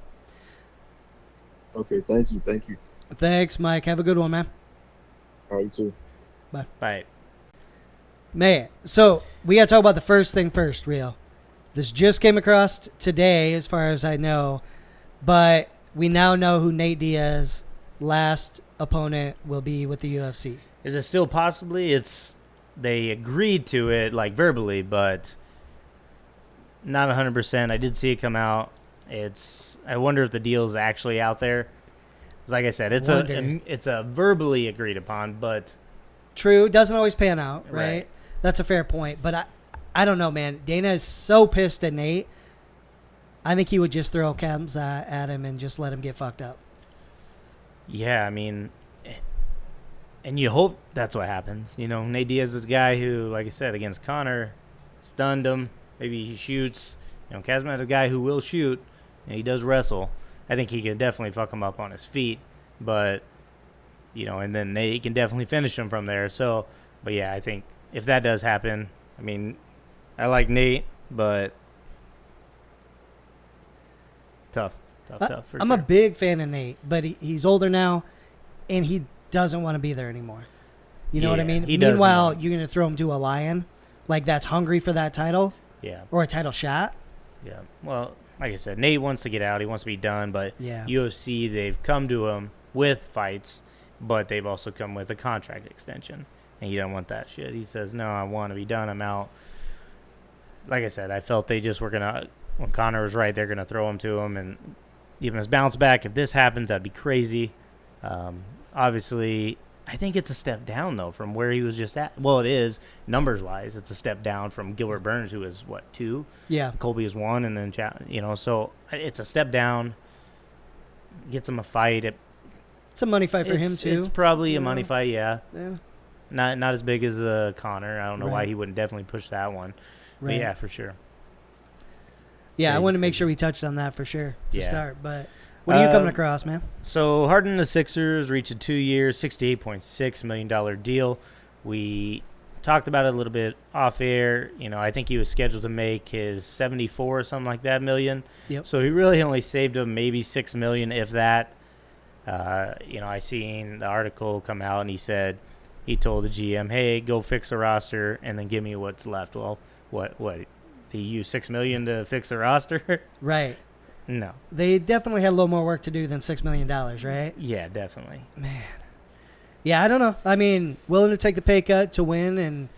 Okay, thank you. Thanks, Mike. Have a good one, man. All right, you too. Bye. Man, so we got to talk about the first thing first, Rio. This just came across today, as far as I know, but we now know who Nate Diaz's last opponent will be with the UFC. Is it still possibly? They agreed to it, like verbally, but not 100%. I did see it come out. I wonder if the deal is actually out there. Like I said, it's a verbally agreed upon, but true, doesn't always pan out, right? That's a fair point, but I don't know, man. Dana is so pissed at Nate. I think he would just throw chems at him and just let him get fucked up. Yeah, I mean, and you hope that's what happens. Nate Diaz is a guy who, like I said, against Conor, stunned him. Maybe he shoots. Kazmat is a guy who will shoot, and he does wrestle. I think he can definitely fuck him up on his feet, but, and then Nate can definitely finish him from there. So, but yeah, I think if that does happen, I mean, I like Nate, but tough for I'm sure. a big fan of Nate, but he's older now, and he doesn't want to be there anymore. You know what I mean? Meanwhile, you're going to throw him to a lion, like that's hungry for that title, or a title shot. Yeah, well, like I said, Nate wants to get out. He wants to be done, but UFC, they've come to him with fights, but they've also come with a contract extension, and he doesn't want that shit. He says, no, I want to be done. I'm out. Like I said, I felt they just were going to, when Conor was right, they're going to throw him to him and give him his bounce back. If this happens, that'd be crazy. Obviously, I think it's a step down, though, from where he was just at. Well, it is, numbers-wise. It's a step down from Gilbert Burns, who is, 2? Yeah. Colby is 1, and then, so it's a step down. Gets him a fight. It's a money fight for him, too. It's probably a money fight, yeah. Yeah. Not as big as Conor. I don't know why he wouldn't definitely push that one. But, yeah, for sure. Yeah, I want to make sure we touched on that for sure to start. But what are you coming across, man? So Harden and the Sixers reached a 2-year, $68.6 million deal. We talked about it a little bit off air. I think he was scheduled to make his 74 or something like that million. Yep. So he really only saved him maybe $6 million, if that. I seen the article come out, and he told the GM, hey, go fix the roster and then give me what's left. Well, what? He used $6 million to fix the roster? Right. No. They definitely had a little more work to do than $6 million, right? Yeah, definitely. Man. Yeah, I don't know. I mean, willing to take the pay cut to win, and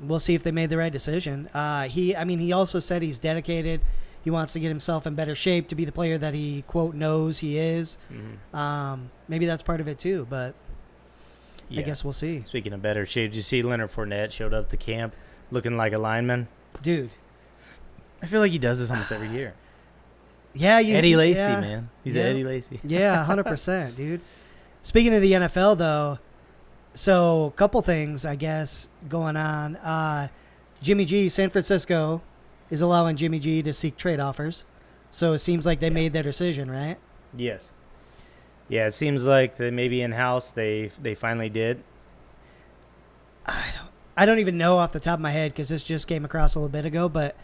we'll see if they made the right decision. He also said he's dedicated. He wants to get himself in better shape to be the player that he, quote, knows he is. Mm-hmm. Maybe that's part of it, too, but I guess we'll see. Speaking of better shape, did you see Leonard Fournette showed up to camp looking like a lineman? Dude. I feel like he does this almost every year. Yeah, Eddie Lacy, man. He's Eddie Lacy. Yeah, 100%, dude. Speaking of the NFL, though, so a couple things, I guess, going on. Jimmy G, San Francisco, is allowing Jimmy G to seek trade offers. So it seems like they made their decision, right? Yes. Yeah, it seems like they maybe in-house they finally did. I don't even know off the top of my head because this just came across a little bit ago, but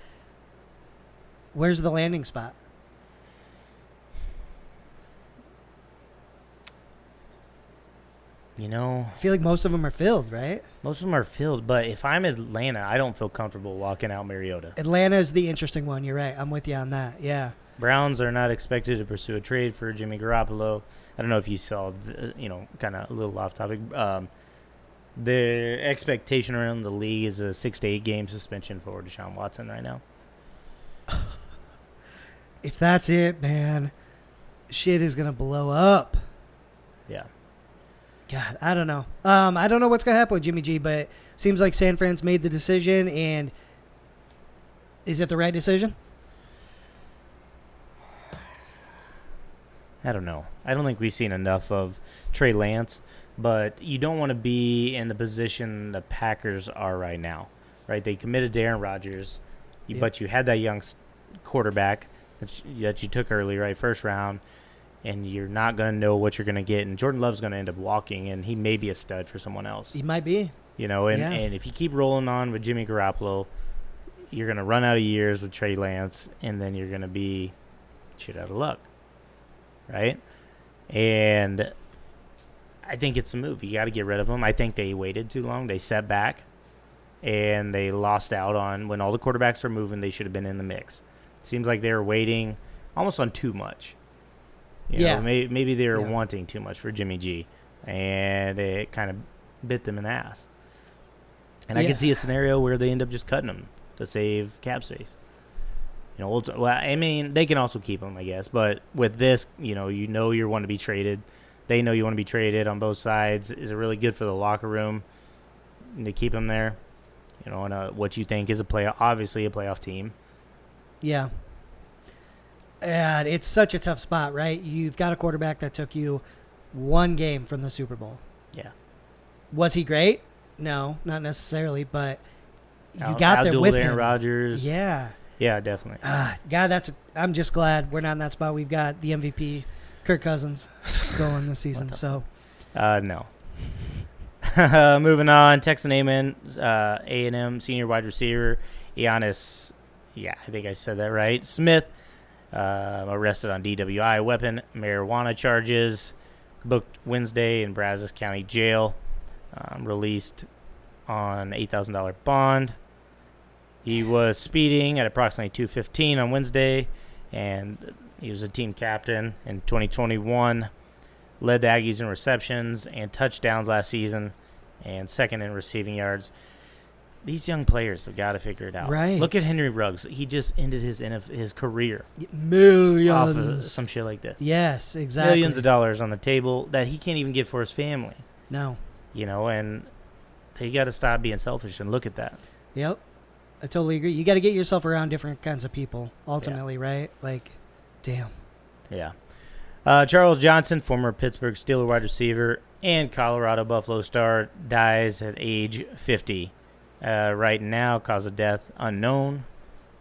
where's the landing spot? I feel like most of them are filled, right? Most of them are filled, but if I'm Atlanta, I don't feel comfortable walking out Mariota. Atlanta is the interesting one. You're right. I'm with you on that. Yeah. Browns are not expected to pursue a trade for Jimmy Garoppolo. I don't know if you saw, kind of a little off topic. The expectation around the league is a 6 to 8 game suspension for Deshaun Watson right now. If that's it, man, shit is going to blow up. Yeah. God, I don't know. I don't know what's going to happen with Jimmy G, but seems like San Fran's made the decision, and is it the right decision? I don't know. I don't think we've seen enough of Trey Lance, but you don't want to be in the position the Packers are right now, right? They committed to Aaron Rodgers, but you had that young quarterback that you took early, right, first round, and you're not going to know what you're going to get. And Jordan Love's going to end up walking, and he may be a stud for someone else. He might be. And if you keep rolling on with Jimmy Garoppolo, you're going to run out of years with Trey Lance, and then you're going to be shit out of luck. Right? And I think it's a move. You got to get rid of him. I think they waited too long. They set back, and they lost out on when all the quarterbacks are moving. They should have been in the mix. Seems like they were waiting almost on too much. Maybe they were wanting too much for Jimmy G, and it kind of bit them in the ass. And I could see a scenario where they end up just cutting him to save cap space. They can also keep him, I guess. But with this, you want to be traded. They know you want to be traded on both sides. Is it really good for the locker room to keep him there? On what you think is obviously a playoff team. Yeah. And it's such a tough spot, right? You've got a quarterback that took you one game from the Super Bowl. Yeah. Was he great? No, not necessarily, but you got there with Aaron him. Rodgers. Yeah. Yeah, definitely. God, I'm just glad we're not in that spot. We've got the MVP, Kirk Cousins, going this season. No. Moving on, Texas A&M senior wide receiver Giannis. Yeah, I think I said that right. Smith arrested on DWI, weapon, marijuana charges. Booked Wednesday in Brazos County Jail. Released on $8,000 bond. He was speeding at approximately 2:15 on Wednesday, and he was a team captain in 2021. Led the Aggies in receptions and touchdowns last season, and second in receiving yards. These young players have got to figure it out. Right. Look at Henry Ruggs. He just ended his career millions off of some shit like this. Yes, exactly. Millions of dollars on the table that he can't even get for his family. No. And you got to stop being selfish and look at that. Yep. I totally agree. You got to get yourself around different kinds of people, ultimately, right? Like, damn. Yeah. Charles Johnson, former Pittsburgh Steelers wide receiver and Colorado Buffalo star, dies at age 50. Right now, cause of death unknown,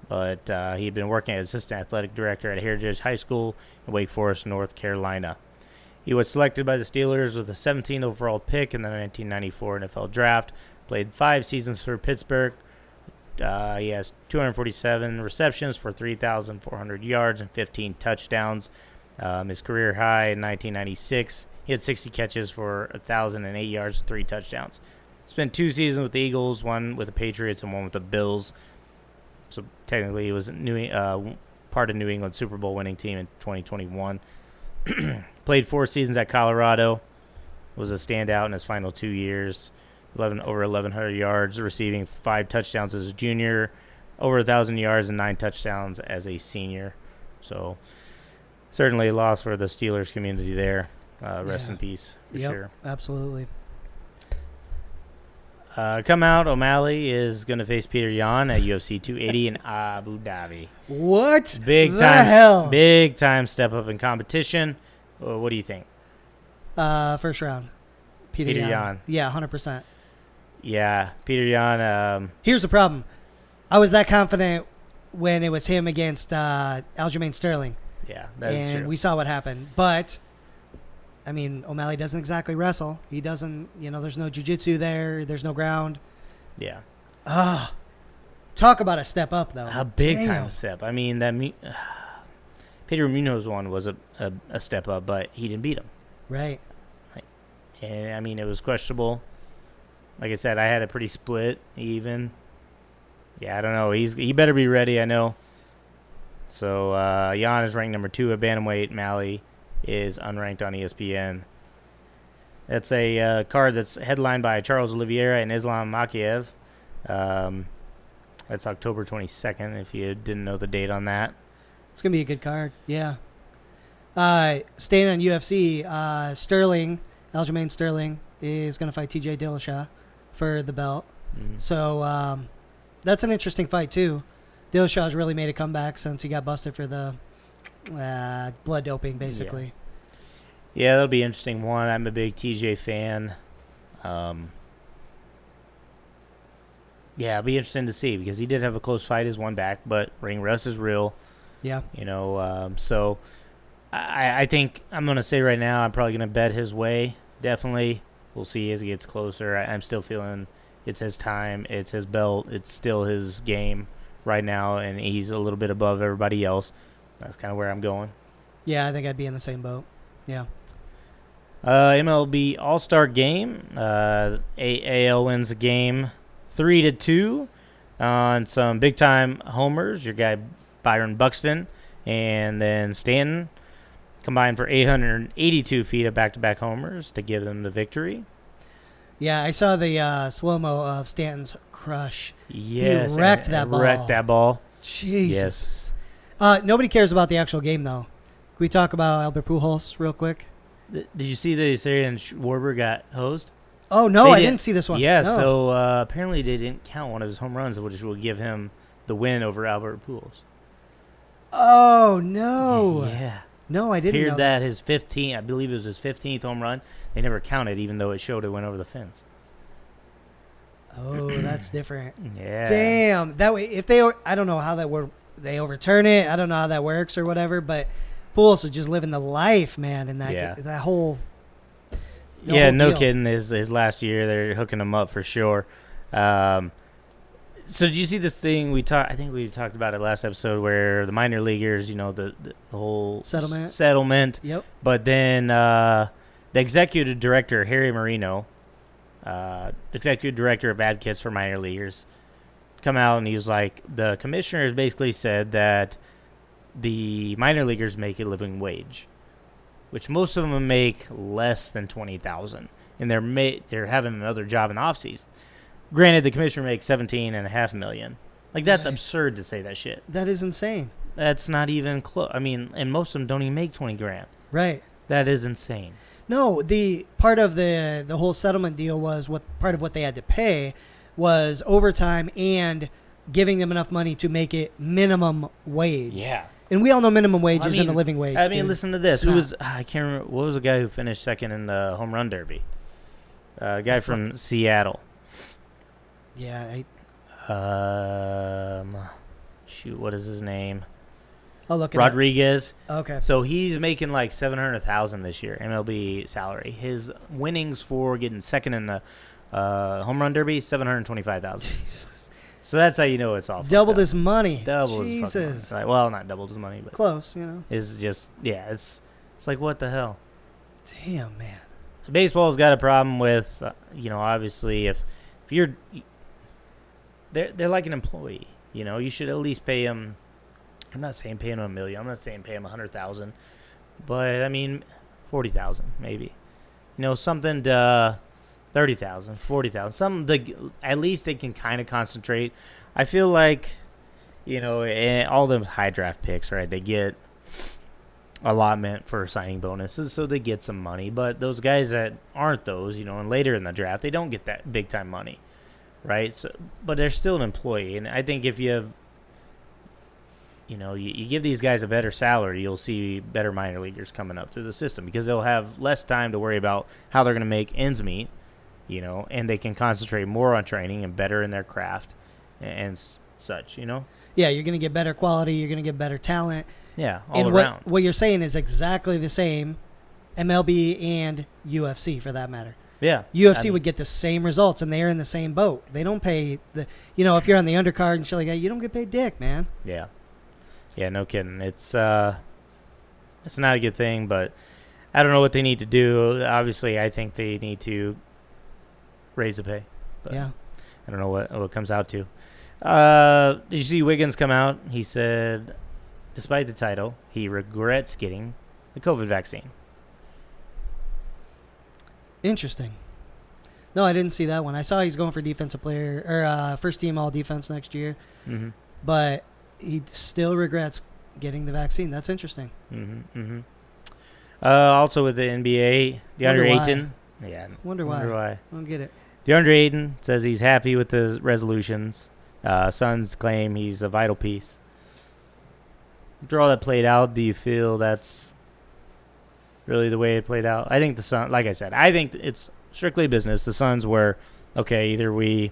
but he'd been working as assistant athletic director at Heritage High School in Wake Forest, North Carolina. He was selected by the Steelers with the 17th overall pick in the 1994 NFL Draft. Played 5 seasons for Pittsburgh. He has 247 receptions for 3,400 yards and 15 touchdowns. His career high in 1996, he had 60 catches for 1,008 yards and 3 touchdowns. Spent 2 seasons with the Eagles, 1 with the Patriots and 1 with the Bills. So technically he was part of New England's Super Bowl winning team in 2021. Played 4 seasons at Colorado. Was a standout in his final 2 years. Over 1,100 yards, receiving 5 touchdowns as a junior, over 1,000 yards and 9 touchdowns as a senior. So certainly a loss for the Steelers community there. Rest in peace, for sure. Absolutely. Come out, O'Malley is going to face Peter Yan at UFC 280 in Abu Dhabi. What? Big time step up in competition. What do you think? First round. Peter Yan. Yeah, 100%. Yeah, Peter Yan. Here's the problem. I was that confident when it was him against Aljamain Sterling. Yeah, that's true. And we saw what happened. But, I mean, O'Malley doesn't exactly wrestle. He doesn't, there's no jiu-jitsu there. There's no ground. Yeah. Talk about a step up, though. A big-time step. I mean, Peter Munoz one was a step up, but he didn't beat him. Right. And, I mean, it was questionable. Like I said, I had a pretty split even. Yeah, I don't know. He better be ready, I know. So, Jan is ranked number 2 at bantamweight. Mally is unranked on ESPN. That's a card that's headlined by Charles Oliveira and Islam Makhachev. That's October 22nd, if you didn't know the date on that. It's going to be a good card, yeah. Staying on UFC, Aljamain Sterling is going to fight TJ Dillashaw for the belt. Mm-hmm. So that's an interesting fight, too. Dillashaw's really made a comeback since he got busted for the blood doping, basically. Yeah, that'll be an interesting one. I'm a big TJ fan. Yeah, it'll be interesting to see because he did have a close fight his one back, but ring rust is real. Yeah. So I think I'm going to say right now I'm probably going to bet his way, definitely. We'll see as he gets closer. I'm still feeling it's his time. It's his belt. It's still his game right now, and he's a little bit above everybody else. That's kind of where I'm going. Yeah, I think I'd be in the same boat. Yeah. MLB All-Star Game. AL wins the game 3-2 on some big-time homers. Your guy Byron Buxton and then Stanton combined for 882 feet of back-to-back homers to give them the victory. Yeah, I saw the slow-mo of Stanton's crush. Yes. He wrecked that ball. Wrecked that ball. Jesus. Yes. Nobody cares about the actual game, though. Can we talk about Albert Pujols real quick? Did you see that Sarian Schwarber got hosed? Oh, no, I didn't see this one. Yeah, no. So apparently they didn't count one of his home runs, which will give him the win over Albert Pujols. Oh, no. Yeah. No, I didn't know Appeared that his 15th, I believe it was his 15th home run. They never counted, even though it showed it went over the fence. Oh, that's different. Yeah. Damn. That way, if they, I don't know how they overturn it. I don't know how that works or whatever, but Pujols is just living the life, man, in that whole. Yeah, no deal. kidding. His last year, they're hooking him up for sure. So did you see this thing I think we talked about it last episode where the minor leaguers, the whole settlement. Yep. But then the executive director, Harry Marino, executive director of advocates for minor leaguers, come out and he was like, the commissioners basically said that the minor leaguers make a living wage, which most of them make less than $20,000, and they're having another job in the offseason. Granted, the commissioner makes $17.5 million. Like, that's absurd to say that shit. That is insane. That's not even close. I mean, and most of them don't even make $20,000. Right. That is insane. No, the part of the whole settlement deal was part of what they had to pay was overtime and giving them enough money to make it minimum wage. Yeah. And we all know minimum wage isn't a living wage. Dude. Listen to this. I can't remember. What was the guy who finished second in the home run derby? A guy from Seattle. Yeah. What is his name? I'll look it Rodriguez. up. Okay. So he's making like $700,000 this year, MLB salary. His winnings for getting second in the home run derby, $725,000. So that's how you know it's all doubled his money. Double Jesus. his money. Well, not doubled his money, but close. It's just it's like what the hell. Damn, man. Baseball's got a problem with obviously if you're they're like an employee. You should at least pay them. I'm not saying pay them $1 million. I'm not saying pay them $100,000, but I mean $40,000 maybe. Something to $30,000, $40,000. Something at least they can kind of concentrate. I feel like all them high draft picks, right? They get allotment for signing bonuses, so they get some money. But those guys that aren't those, and later in the draft, they don't get that big time money, right? So, but they're still an employee, and I think if you have you give these guys a better salary, you'll see better minor leaguers coming up through the system because they'll have less time to worry about how they're going to make ends meet, and they can concentrate more on training and better in their craft and such, Yeah, you're going to get better quality. You're going to get better talent. Yeah, all around. What you're saying is exactly the same MLB and UFC for that matter. Yeah. UFC would get the same results, and they're in the same boat. They don't pay if you're on the undercard and shit like that, you don't get paid dick, man. Yeah. Yeah, no kidding. It's not a good thing, but I don't know what they need to do. Obviously, I think they need to raise the pay. But Yeah. I don't know what it comes out to. Did you see Wiggins come out? He said, despite the title, he regrets getting the COVID vaccine. Interesting. No, I didn't see that one. I saw he's going for defensive player or first team all defense next year, but he still regrets getting the vaccine. That's interesting. Also with the NBA, DeAndre Ayton. Yeah, Wonder why. I don't get it. DeAndre Ayton says he's happy with the resolutions. Suns claim he's a vital piece. After all that played out, do you feel that's really the way it played out? I think the Suns, like I said, I think it's strictly business. The Suns were, okay, either we're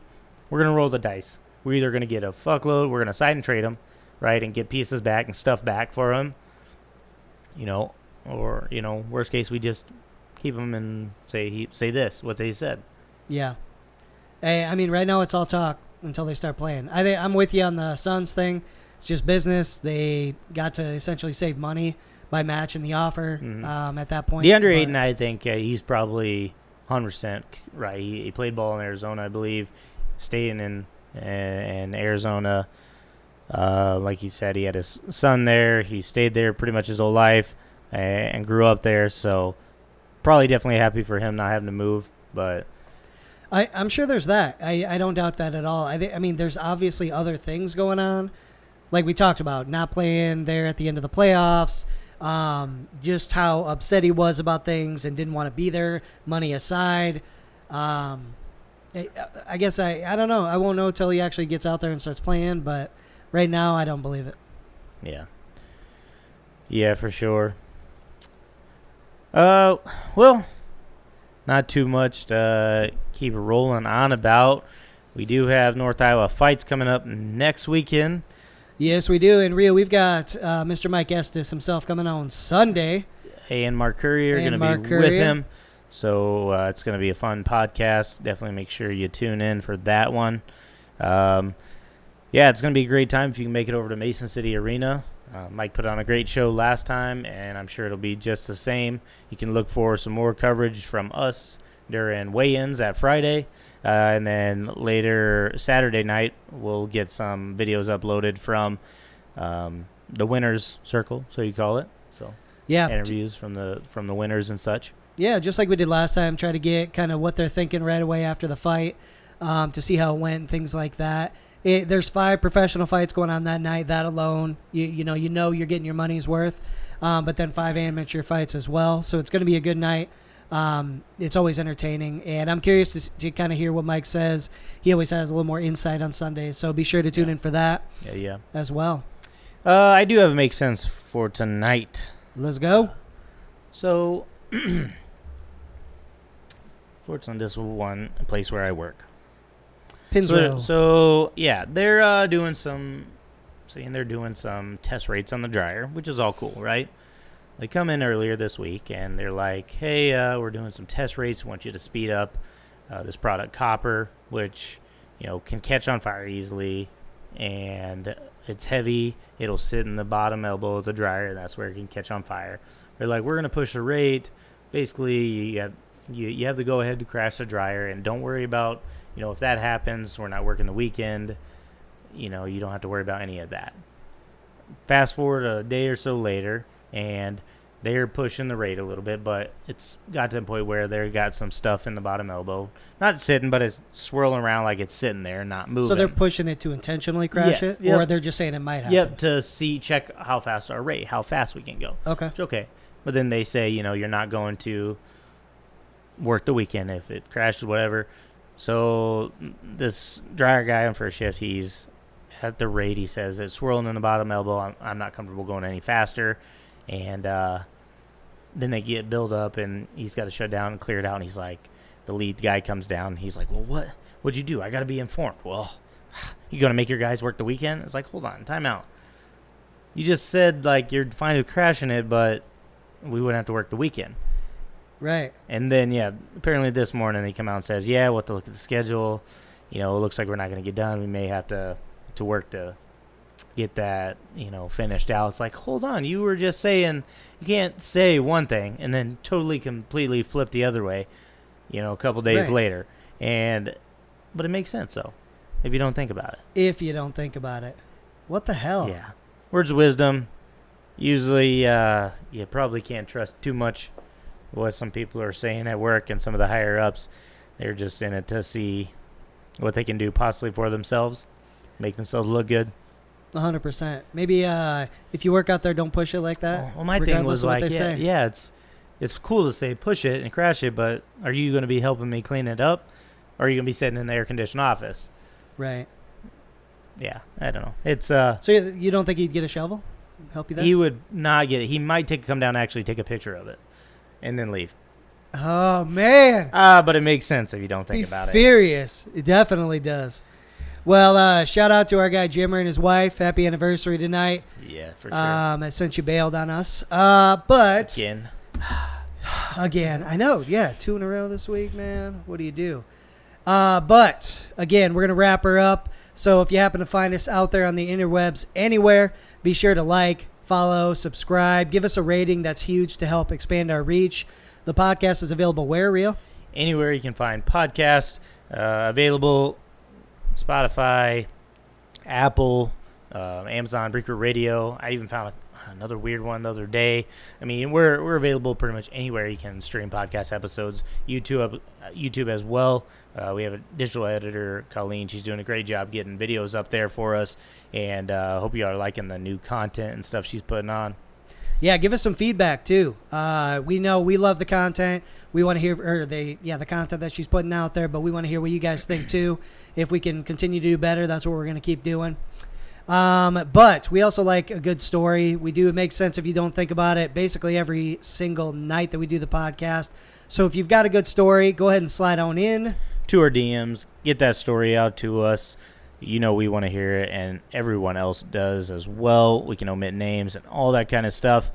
going to roll the dice. We're either going to get a fuckload, we're going to sign and trade them, right, and get pieces back and stuff back for them, or, worst case, we just keep them and say what they said. Yeah. Hey, I mean, right now it's all talk until they start playing. I'm with you on the Suns thing. It's just business. They got to essentially save money by matching the offer at that point. DeAndre Ayton, I think he's probably 100% right. He played ball in Arizona, I believe, staying in Arizona. Like he said, he had his son there. He stayed there pretty much his whole life and grew up there. So probably definitely happy for him not having to move. But I'm sure there's that. I don't doubt that at all. I mean, there's obviously other things going on, like we talked about, not playing there at the end of the playoffs, just how upset he was about things and didn't want to be there, money aside. I guess I don't know. I won't know until he actually gets out there and starts playing, but right now I don't believe it. Yeah. Yeah, for sure. Well, not too much to keep rolling on about. We do have North Iowa fights coming up next weekend. Yes, we do. And Rio, we've got Mr. Mike Estes himself coming on Sunday. And Mark Curry are going to be with him. So it's going to be a fun podcast. Definitely make sure you tune in for that one. Yeah, it's going to be a great time if you can make it over to Mason City Arena. Mike put on a great show last time, and I'm sure it'll be just the same. You can look for some more coverage from us during weigh-ins at Friday. And then later Saturday night, we'll get some videos uploaded from the winner's circle, so you call it. So yeah, interviews from the winners and such. Yeah, just like we did last time, try to get kind of what they're thinking right away after the fight to see how it went and things like that. There's 5 professional fights going on that night. That alone, you know you're getting your money's worth. But then 5 amateur fights as well. So it's going to be a good night. It's always entertaining, and I'm curious to kind of hear what Mike says. He always has a little more insight on Sundays, so be sure to tune in for that. Yeah. As well. I do have a make sense for tonight. Let's go. So, fortunately, this one place where I work. Pinsville. So yeah, they're doing some test rates on the dryer, which is all cool, right? They come in earlier this week, and they're like, hey, we're doing some test rates. We want you to speed up this product, copper, which, can catch on fire easily, and it's heavy. It'll sit in the bottom elbow of the dryer. That's where it can catch on fire. They're like, we're going to push the rate. Basically, you have the go-ahead to crash the dryer, and don't worry about, if that happens, we're not working the weekend. You don't have to worry about any of that. Fast forward a day or so later, and they're pushing the rate a little bit, but it's got to the point where they've got some stuff in the bottom elbow. Not sitting, but it's swirling around like it's sitting there, not moving. So they're pushing it to intentionally crash it? Yep. Or they're just saying it might happen? Yep, to check how fast our rate, how fast we can go. Okay. It's okay. But then they say, you're not going to work the weekend if it crashes, whatever. So this dryer guy on first shift, he's at the rate. He says it's swirling in the bottom elbow. I'm not comfortable going any faster. And then they get build up, and he's got to shut down and clear it out. And he's like, the lead guy comes down. And he's like, well, what'd you do? I got to be informed. Well, you going to make your guys work the weekend? It's like, hold on, time out. You just said, like, you're fine with crashing it, but we wouldn't have to work the weekend. Right. And then, apparently this morning they come out and says, we'll have to look at the schedule. It looks like we're not going to get done. We may have to work the get that, finished out. It's like, hold on, you were just saying you can't say one thing and then totally, completely flip the other way, a couple days later. But it makes sense, though, if you don't think about it. If you don't think about it. What the hell? Yeah. Words of wisdom. Usually, you probably can't trust too much what some people are saying at work, and some of the higher-ups, they're just in it to see what they can do possibly for themselves, make themselves look good. 100%. Maybe if you work out there, don't push it like that. Well, my thing was like, it's cool to say push it and crash it, but are you going to be helping me clean it up, or are you going to be sitting in the air-conditioned office? Right. Yeah, I don't know. It's So you don't think he'd get a shovel? Help you there? He would not get it. He might come down and actually take a picture of it and then leave. Oh, man. But it makes sense if you don't think about it. Furious. It definitely does. Well, shout out to our guy Jimmer and his wife. Happy anniversary tonight. Yeah, for sure. Since you bailed on us. But again, I know. Yeah, 2 in a row this week, man. What do you do? But again, we're gonna wrap her up. So if you happen to find us out there on the interwebs anywhere, be sure to like, follow, subscribe, give us a rating. That's huge to help expand our reach. The podcast is available where, Rio? Anywhere you can find podcasts available. Spotify, Apple, Amazon, Breaker Radio. I even found another weird one the other day. I mean, we're available pretty much anywhere you can stream podcast episodes. YouTube as well. We have a digital editor, Colleen. She's doing a great job getting videos up there for us, and hope you are liking the new content and stuff she's putting on. Yeah, give us some feedback too. We know we love the content. We want to hear the content that she's putting out there, but we want to hear what you guys think too. If we can continue to do better, that's what we're going to keep doing. But we also like a good story. We do. It makes sense if you don't think about it. Basically every single night that we do the podcast. So if you've got a good story, go ahead and slide on in to our DMs. Get that story out to us. We want to hear it, and everyone else does as well. We can omit names and all that kind of stuff.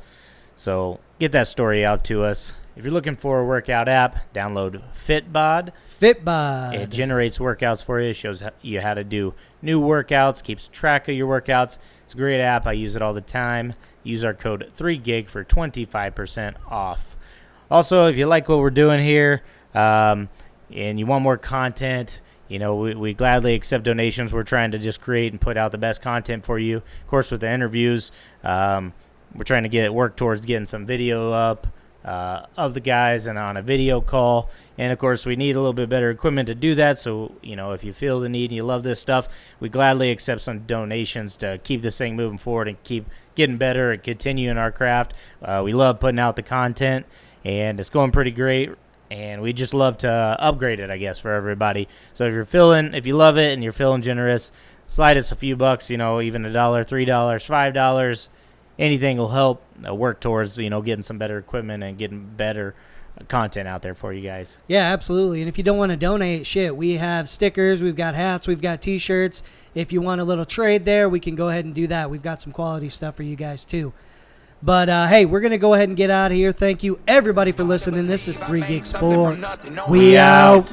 So get that story out to us. If you're looking for a workout app, download Fitbod. It generates workouts for you. Shows you how to do new workouts, keeps track of your workouts. It's a great app. I use it all the time. Use our code 3GIG for 25% off. Also, if you like what we're doing here and you want more content, we gladly accept donations. We're trying to just create and put out the best content for you. Of course, with the interviews, we're trying to work towards getting some video up of the guys and on a video call. And, of course, we need a little bit better equipment to do that. So, if you feel the need and you love this stuff, we gladly accept some donations to keep this thing moving forward and keep getting better and continuing our craft. We love putting out the content, and it's going pretty great. And we just love to upgrade it, I guess, for everybody. So if you love it and you're feeling generous, slide us a few bucks, even $1, $3, $5. Anything will help work towards, getting some better equipment and getting better content out there for you guys. Yeah, absolutely. And if you don't want to donate, we have stickers, we've got hats, we've got T-shirts. If you want a little trade there, we can go ahead and do that. We've got some quality stuff for you guys, too. But, hey, we're going to go ahead and get out of here. Thank you, everybody, for listening. This is 3 Gig Sports. We out.